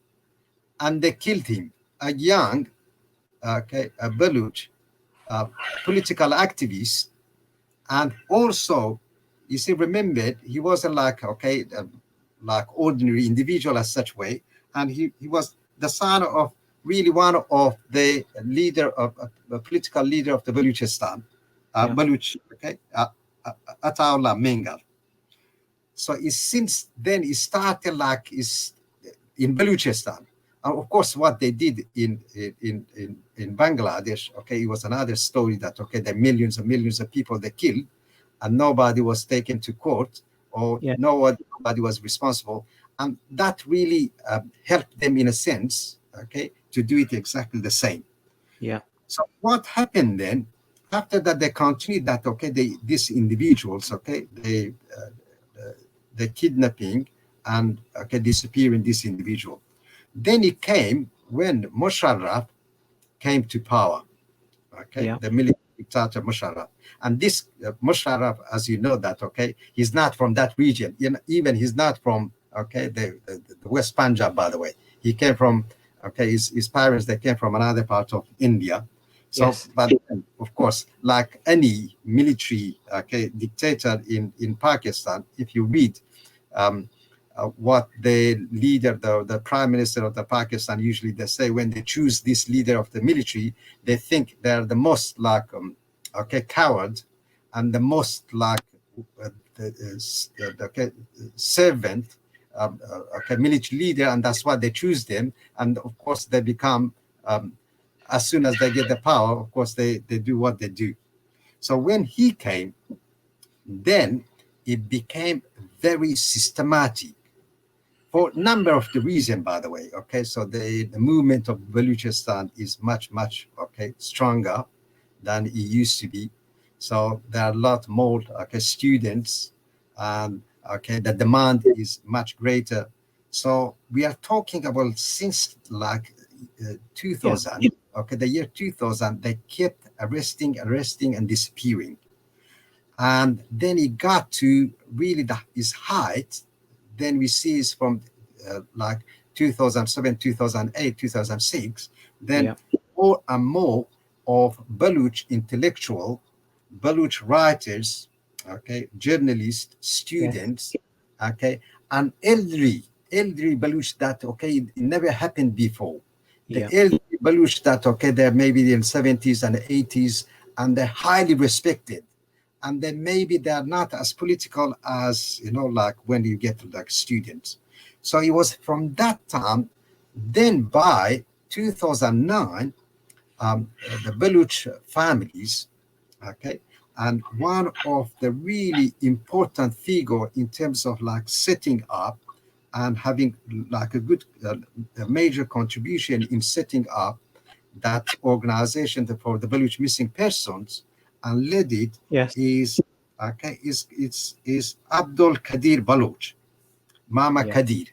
and they killed him, a young, a Baloch political activist. And also, you see, remember, he wasn't like ordinary individual as such way, and he was the son of really one of the political leader of the Balochistan, Baloch, Ataullah Mengal. So since then it started in Balochistan. Of course, what they did in Bangladesh, it was another story that the millions and millions of people they killed, and nobody was taken to court, or nobody was responsible, and that really helped them in a sense, to do it exactly the same. Yeah. So what happened then? After that, they continued that these individuals, the kidnapping and disappearing this individual. Then it came when Musharraf came to power, the military dictator Musharraf. And this Musharraf, as you know that, he's not from that region. Even he's not from, the West Punjab, by the way. He came from, his parents, they came from another part of India. So, but of course, like any military dictator in Pakistan, if you read what the leader, the prime minister of the Pakistan, usually they say when they choose this leader of the military, they think they're the most coward and the most servant, military leader, and that's why they choose them. And of course, they become, as soon as they get the power, of course, they do what they do. So when he came, then it became very systematic for a number of the reasons, by the way. So the movement of Balochistan is much, much stronger than it used to be. So there are a lot more students, and the demand is much greater. So we are talking about since like 2000, the year 2000, they kept arresting and disappearing. And then it got to really his height. Then we see is from like 2007, 2008, 2006. Then more and more of Baloch intellectual, Baloch writers, journalists, students, and elderly Baloch that it never happened before. The elderly Baloch that they're maybe in 70s and 80s, and they're highly respected. And then maybe they're not as political as, like when you get to like students. So it was from that time. Then by 2009, the Baloch families, and one of the really important figure in terms of like setting up and having like a good, a major contribution in setting up that organization for the Baloch missing persons, and led it is Abdul Qadir Baloch, Mama Qadir.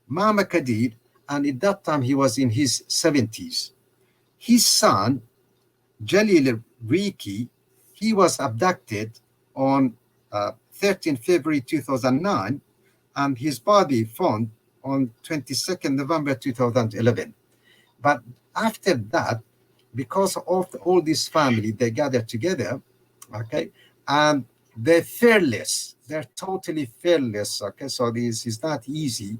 Mama Qadir, and at that time he was in his 70s. His son, Jalil Riki, he was abducted on 13 February 2009, and his body found on 22nd November 2011. But after that, because of all this family, they gathered together, and they're fearless. They're totally fearless, So this is not easy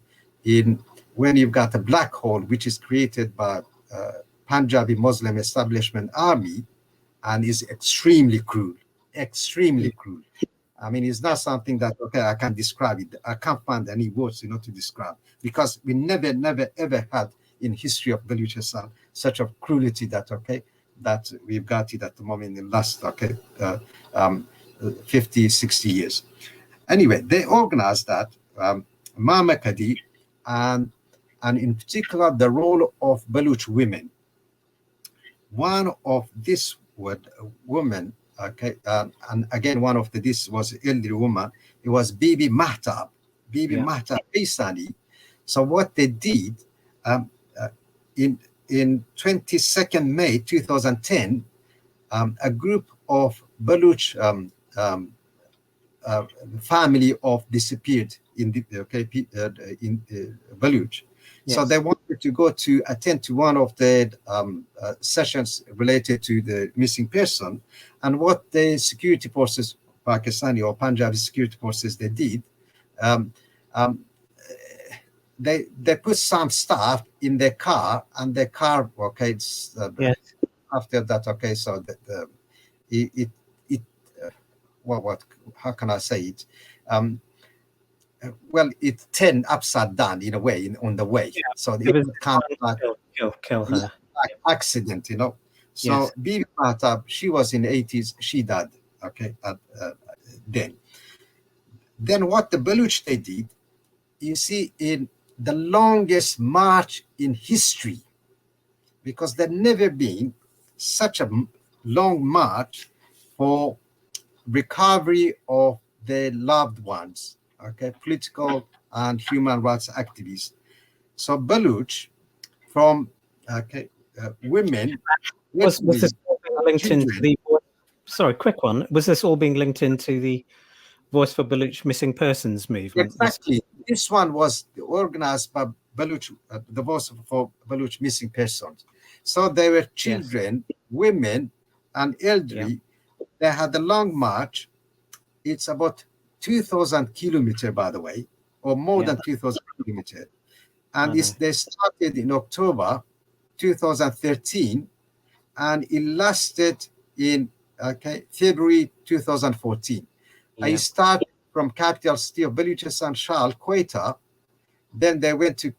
when you've got a black hole, which is created by Punjabi Muslim Establishment Army, and is extremely cruel, extremely cruel. I mean, it's not something that, I can describe it. I can't find any words, to describe, because we never, ever had in history of Balochistan such a cruelty that that we've got it at the moment in the last 50, 60 years. Anyway, they organized that Mama Qadir, and in particular the role of Baloch women. One of this woman, and again one of this was an elderly woman. It was Bibi Mahtab Baisani. So what they did, in 22nd May 2010, a group of Baloch family of disappeared in Baloch. Yes. So they wanted to go to attend to one of the sessions related to the missing person, and what the security forces, Pakistani or Punjabi security forces, they did. They put some stuff in their car, and their car, after that, so how can I say it? Well, it turned upside down in a way on the way. So it was kind of like kill her. Like accident, So Bibi Mahtab, she was in the 80s, she died, then. Then what the Baloch they did, you see, in the longest march in history, because there never been such a long march for recovery of their loved ones, political and human rights activists. So Baloch, from women, was this all being linked into the? Sorry, quick one. Was this all being linked into the Voice for Baloch Missing Persons movement? Exactly. This one was organized by Baloch, the Voice for Baloch Missing Persons. So they were children, women, and elderly. They had a long march. It's about 2,000 kilometers, by the way, or more than 2,000 kilometers. And they started in October 2013, and it lasted in February 2014. I started from capital city of Balochistan, Shal, Quetta. Then they went to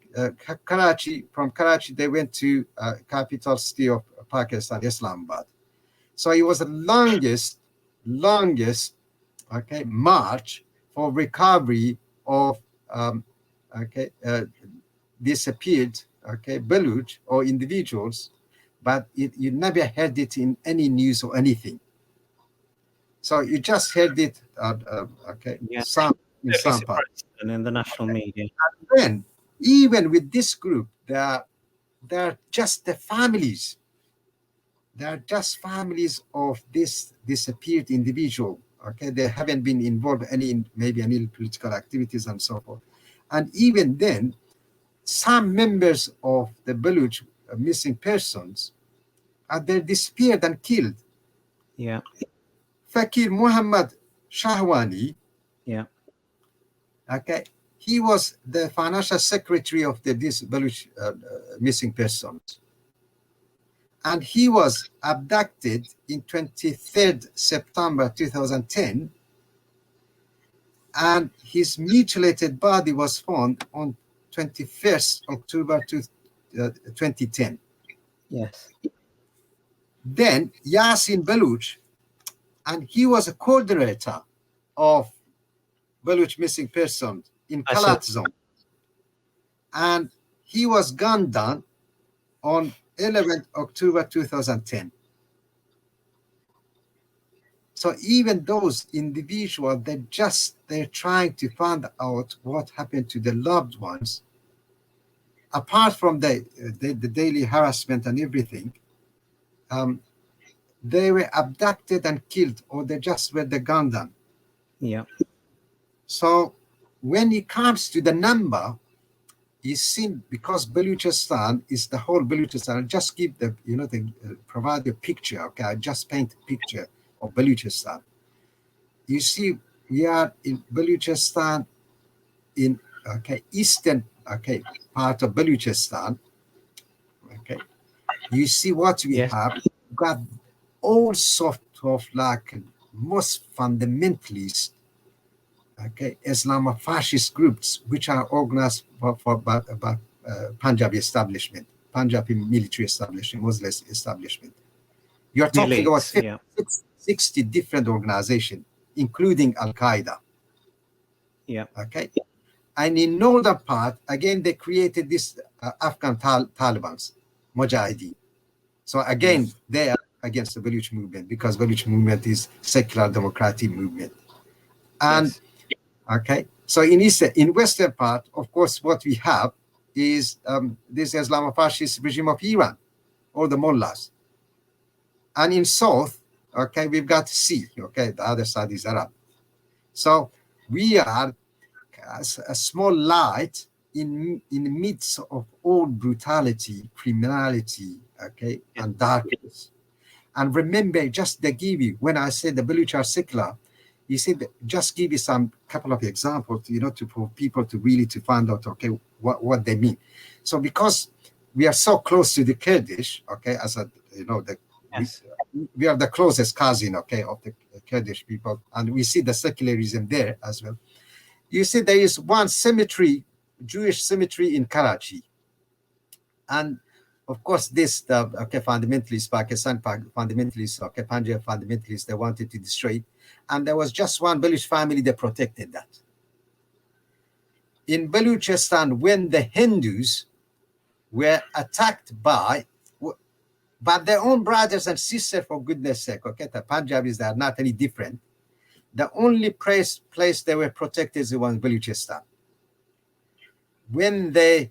Karachi. From Karachi, they went to capital city of Pakistan, Islamabad. So it was the longest march for recovery of disappeared Baloch or individuals, but you never heard it in any news or anything. So you just heard it, okay, Yeah. some in Totally some part. suppressed and in the national media. And then, even with this group, they're just the families. They're just families of this disappeared individual. Okay, they haven't been involved maybe any political activities and so forth. And even then, some members of the Baloch missing persons they're disappeared and killed. Yeah. Fakir Muhammad Shahwani, Yeah. okay, he was the financial secretary of this Baloch missing persons. And he was abducted in 23rd September 2010, and his mutilated body was found on 21st October 2010. Yes. Then Yasin Baloch, and he was a coordinator of Baloch missing persons in Kalat zone. And he was gunned down on 11th October 2010. So even those individuals, they're trying to find out what happened to their loved ones. Apart from the daily harassment and everything, they were abducted and killed, or they just were the gunned down. Yeah. So when it comes to the number, you see, because Balochistan is the whole Balochistan. I'll just give provide a picture. Okay, I just paint a picture of Balochistan. You see, we are in Balochistan, in eastern part of Balochistan. Okay, you see what we have. We've got all sorts of most fundamentalist Islamofascist groups which are organized by Punjabi establishment, Punjabi military establishment, Muslim establishment. You're talking about 60 different organizations, including Al-Qaeda. Yeah. Okay. And in northern part, again, they created this Afghan Taliban's, Mujahideen. So again, they are against the Baloch movement, because Baloch movement is secular democratic movement. And okay, so in western part, of course, what we have is this Islamofascist regime of Iran, or the mullahs. And in south, okay, we've got C, okay, the other side is Arab. So we are a small light in the midst of all brutality, criminality, okay, and darkness. And remember, just to give you, when I said the Baloch are secular, he said, just give you some couple of examples, for people to really to find out, okay, what they mean. So because we are so close to the Kurdish, okay, as we are the closest cousin, okay, of the Kurdish people, and we see the secularism there as well. You see, there is one cemetery, Jewish cemetery in Karachi, and of course, this fundamentalists, Pakistan fundamentalists, Punjab fundamentalists, they wanted to destroy it. And there was just one Baloch family that protected that. In Balochistan, when the Hindus were attacked by their own brothers and sisters, for goodness sake, okay, the Punjabis, they are not any different. The only place they were protected is the one in Balochistan. When the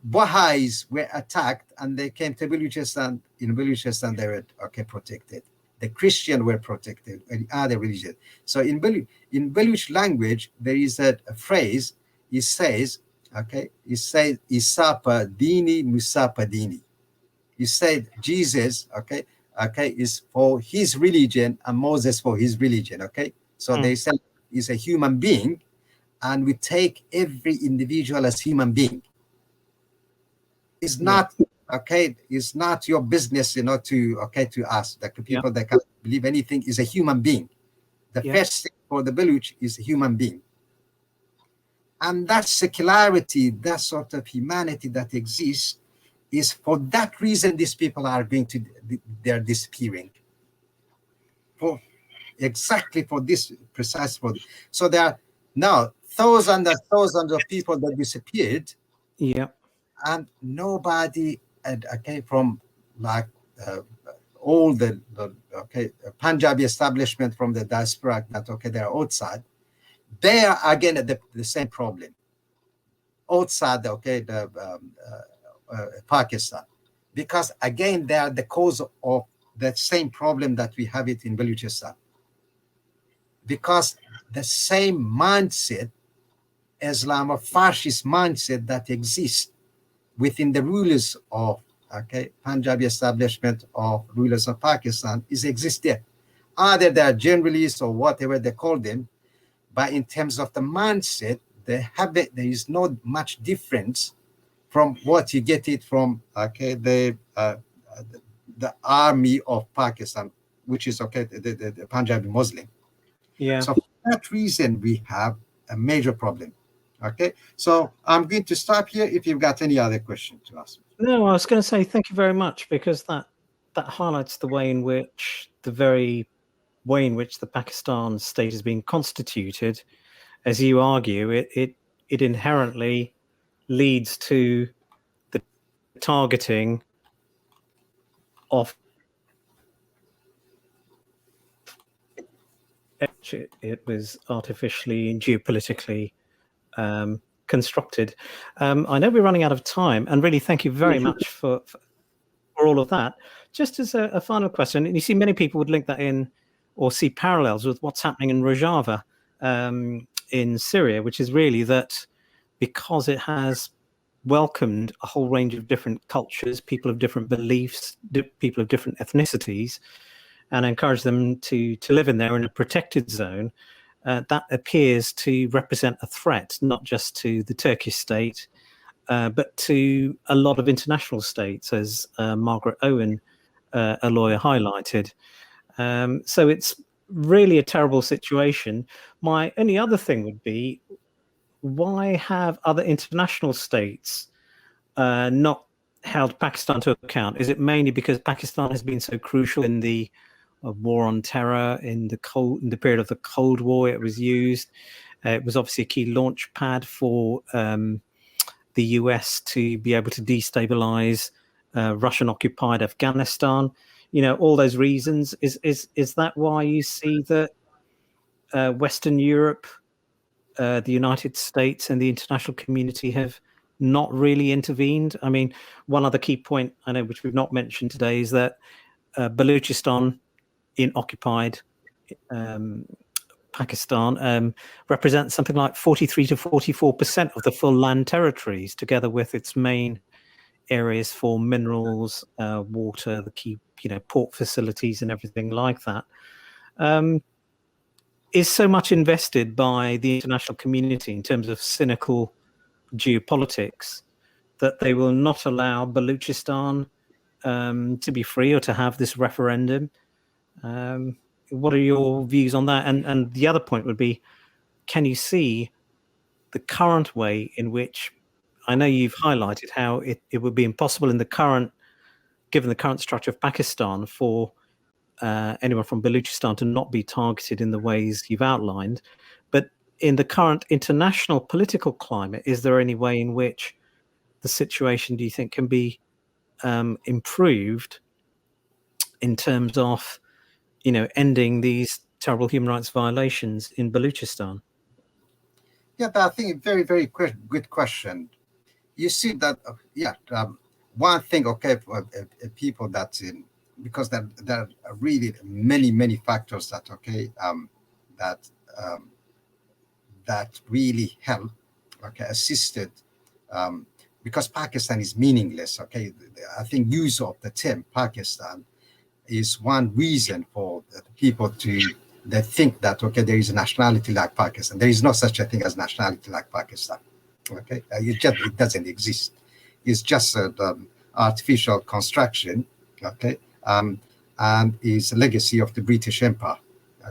Baha'is were attacked and they came to Balochistan, in Balochistan they were protected. The Christians were protected, and other religions. So in Baloch language, there is a phrase. It says, Isapa Dini Musapa Dini. He said Jesus, is for his religion and Moses for his religion. Okay, so they say he's a human being, and we take every individual as human being. It's not it's not your business, to us. The people that can't believe anything is a human being. The first thing for the Baloch is a human being. And that secularity, that sort of humanity that exists, is for that reason these people are they're disappearing. Exactly for this precise. So there are now thousands and thousands of people that disappeared. Yeah. And nobody, from all the Punjabi establishment from the diaspora that they're outside, they are again at the same problem outside Pakistan, because again they are the cause of that same problem that we have it in Balochistan, because the same mindset, Islam or fascist mindset that exists within the rulers of Punjabi establishment of rulers of Pakistan is exist there. Either they are generalists or whatever they call them, but in terms of the mindset, there is not much difference from what you get it from the army of Pakistan, which is the Punjabi Muslim. Yeah. So for that reason, we have a major problem. Okay, so I'm going to stop here. If you've got any other question to ask. No, I was going to say thank you very much, because that highlights the way in which the Pakistan state is being constituted. As you argue, it inherently leads to the targeting of it was artificially and geopolitically constructed. I know we're running out of time, and really thank you very much for all of that. Just as a final question, and you see many people would link that in or see parallels with what's happening in Rojava in Syria, which is really that because it has welcomed a whole range of different cultures, people of different beliefs, people of different ethnicities, and encourage them to live in there in a protected zone, that appears to represent a threat, not just to the Turkish state, but to a lot of international states, as Margaret Owen, a lawyer, highlighted. So it's really a terrible situation. My only other thing would be, why have other international states not held Pakistan to account? Is it mainly because Pakistan has been so crucial in the war on terror in the period of the Cold War? It was used. It was obviously a key launch pad for the US to be able to destabilize Russian-occupied Afghanistan. All those reasons. Is that why you see that Western Europe, the United States, and the international community have not really intervened? I mean, one other key point I know, which we've not mentioned today, is that Balochistan in occupied Pakistan represents something like 43 to 44% of the full land territories, together with its main areas for minerals, water, the key port facilities and everything like that. Is so much invested by the international community in terms of cynical geopolitics that they will not allow Balochistan to be free or to have this referendum. What are your views on that? And the other point would be, can you see the current way in which, I know you've highlighted how it would be impossible given the current structure of Pakistan, for anyone from Balochistan to not be targeted in the ways you've outlined. But in the current international political climate, is there any way in which the situation, do you think, can be improved in terms of ending these terrible human rights violations in Balochistan? Yeah, I think a very, very good question. You see that, one thing, for people that's in, because there are really many, many factors that, that really help, assisted, because Pakistan is meaningless, I think use of the term Pakistan is one reason for people they think that there is a nationality like Pakistan. There is no such a thing as nationality like Pakistan. It doesn't exist. It's just an artificial construction. And is a legacy of the British Empire.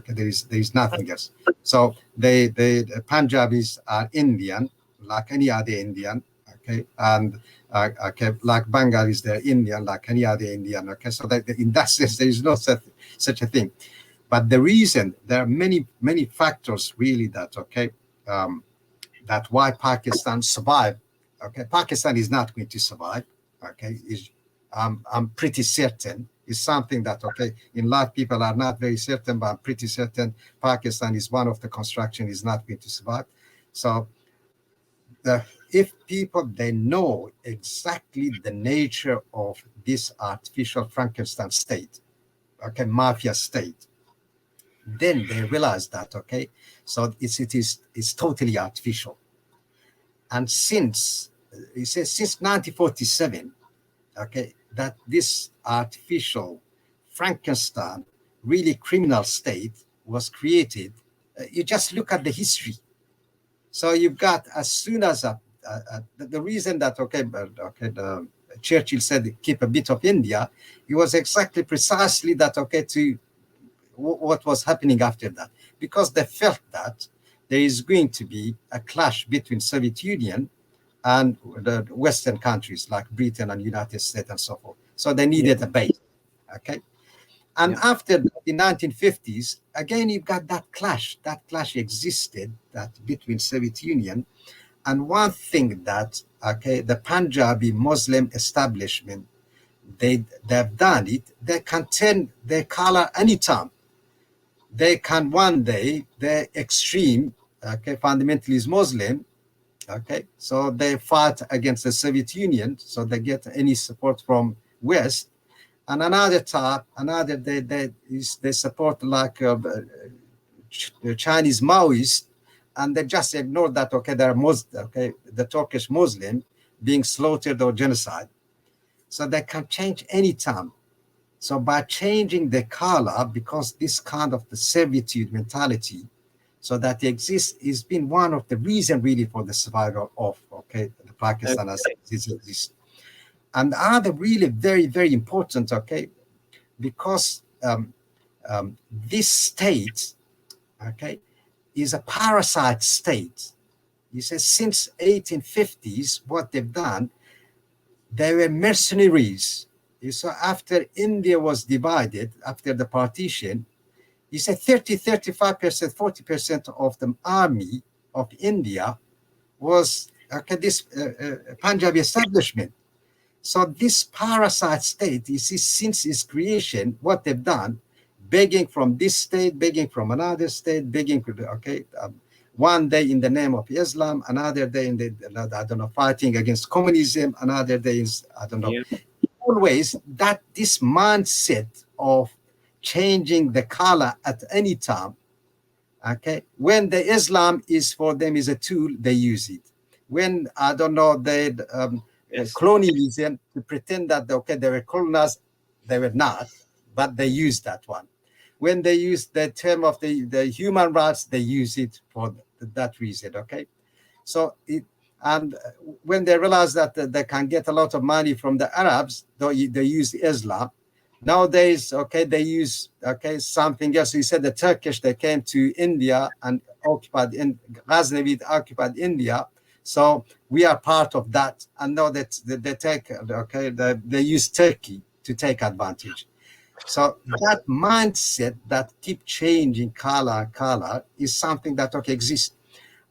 There is nothing else. So the Punjabis are Indian, like any other Indian. And like Bengalis, they're Indian, like any other Indian. So that in that sense, there is no such a thing. But the reason, there are many, many factors really that that why Pakistan survived. Pakistan is not going to survive. I'm pretty certain is something that, in lot people are not very certain, but I'm pretty certain Pakistan is one of the construction is not going to survive. So if people, they know exactly the nature of this artificial Frankenstein state, mafia state, then they realize that, so it's totally artificial. And since 1947, that this artificial Frankenstein, really criminal state was created, you just look at the history. So you've got, as soon as the reason that the Churchill said keep a bit of India, it was exactly precisely that to what was happening after that, because they felt that there is going to be a clash between Soviet Union and the Western countries like Britain and United States and so forth. So they needed a base. And after the 1950s, again, you've got that clash. That clash existed between Soviet Union. And one thing that, the Punjabi Muslim establishment, they've done it, they can turn their color anytime. They can one day, they're extreme, fundamentalist Muslim, so they fight against the Soviet Union, so they get any support from West. And another time, they support like the Chinese Maoists, and they just ignore that, they're Muslim, the Turkish Muslim being slaughtered or genocide. So they can change anytime. So by changing the color, because this kind of the servitude mentality, so that exists, has been one of the reasons really for the survival of the Pakistan as it exists. And the other really very, very important, because this state, is a parasite state. He says since 1850s, what they've done, they were mercenaries. So after India was divided, after the partition, he said 30, 35%, 40% of the army of India was this Punjabi establishment. So this parasite state, you see, since its creation, what they've done, begging from this state, begging from another state, begging, one day in the name of Islam, another day in the, fighting against communism, another day is, always that this mindset of changing the color at any time, when the Islam is for them is a tool, they use it. When, they, colonialism, to pretend that, they were colonized, they were not, but they used that one. When they use the term of the human rights, they use it for that reason, So and when they realize that they can get a lot of money from the Arabs, they use Islam. Nowadays, they use, something else. You said the Turkish, they came to India and occupied, Ghaznavid occupied India. So we are part of that. And now that they take, they use Turkey to take advantage. So that mindset that keep changing color is something that exists.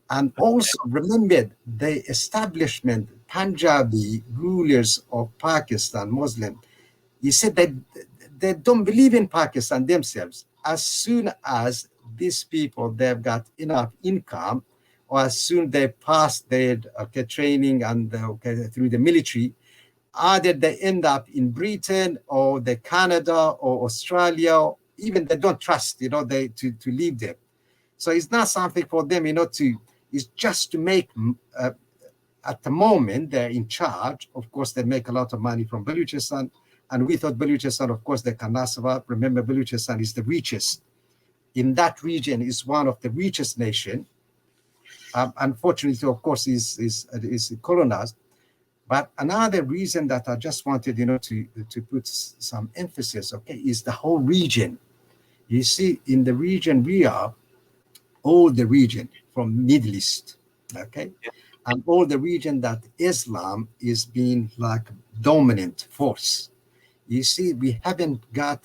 And also remember the establishment, Punjabi rulers of Pakistan, Muslim, he said that they don't believe in Pakistan themselves. As soon as these people, they've got enough income, or as soon they pass their training and through the military, either they end up in Britain or the Canada or Australia, even they don't trust, to leave them. So it's not something for them, it's just to make, at the moment they're in charge. Of course, they make a lot of money from Balochistan. And we thought Balochistan, of course, they cannot survive. Remember, Balochistan is the richest. In that region is one of the richest nation. Unfortunately, of course, is colonized. But another reason that I just wanted, to put some emphasis, is the whole region. You see, in the region we are, all the region from Middle East, and all the region that Islam is being like dominant force. You see, we haven't got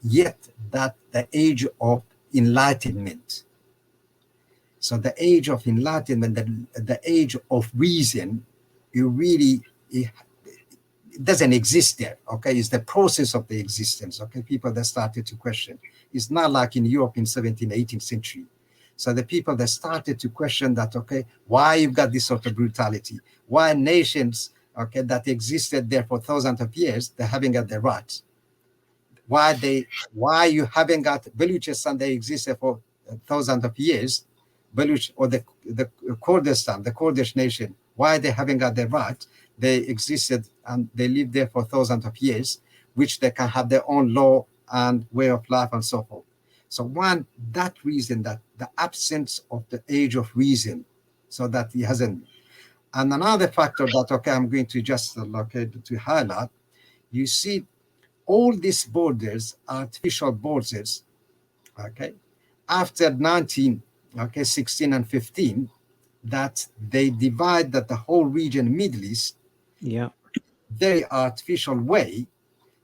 yet that the age of enlightenment. So the age of enlightenment, the age of reason, it doesn't exist there. Okay, it's the process of the existence. Okay, people that started to question. It's not like in Europe in 17th, 18th century. So the people that started to question that, okay, why you've got this sort of brutality? Why nations, okay, that existed there for thousands of years, they haven't got their rights? Why you haven't got Balochistan, they existed for thousands of years, Baloch or the Kurdistan, the Kurdish nation, why they haven't got their rights? They existed and they lived there for thousands of years, which they can have their own law and way of life and so forth. So one, that reason, that the absence of the age of reason, so that he hasn't. And another factor that, okay, I'm going to just to highlight, you see, all these borders, artificial borders, okay, after 16 and 15, that they divide that the whole region, Middle East, yeah, very artificial way.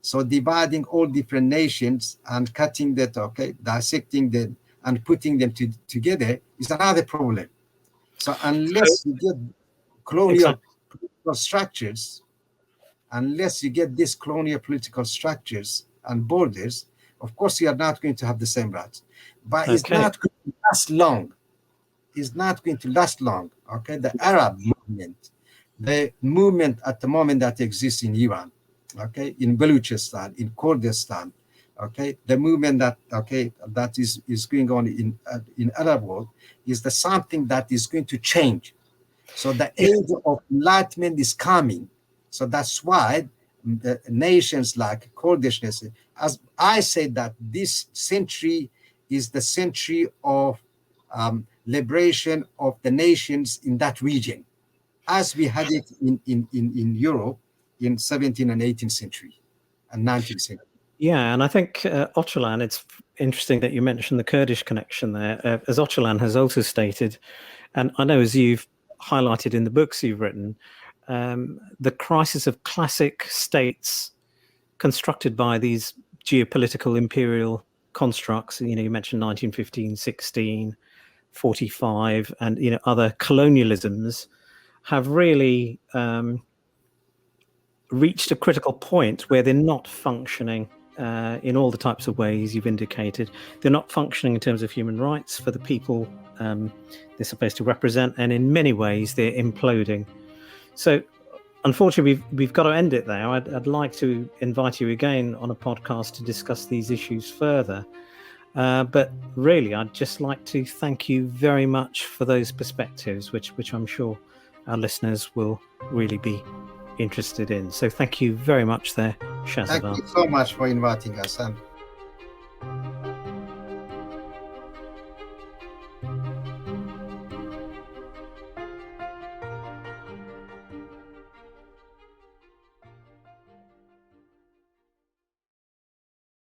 So dividing all different nations and cutting that, okay, dissecting them and putting them together is another problem. So unless you get colonial political structures, unless you get these colonial political structures and borders, of course you are not going to have the same rights. But it's not going to last long. It's not going to last long. Okay, the Arab movement, the movement at the moment that exists in Iran, okay, in Balochistan, in Kurdistan, okay, the movement that, okay, that is going on in Arab world is the something that is going to change. So the age of enlightenment is coming. So that's why the nations like Kurdish nation, as I say, that this century is the century of liberation of the nations in that region, as we had it in Europe in 17th and 18th century and 19th century. Yeah, and I think Öcalan, it's interesting that you mentioned the Kurdish connection there. As Öcalan has also stated, and I know as you've highlighted in the books you've written, the crisis of classic states constructed by these geopolitical imperial constructs. You know, you mentioned 1915, 16, 45, and, you know, other colonialisms have really reached a critical point where they're not functioning in all the types of ways you've indicated. They're not functioning in terms of human rights for the people they're supposed to represent, and in many ways they're imploding. So unfortunately we've got to end it there. I'd like to invite you again on a podcast to discuss these issues further, but really I'd just like to thank you very much for those perspectives, which I'm sure our listeners will really be interested in. So thank you very much there, Shahzaad. Thank you so much for inviting us.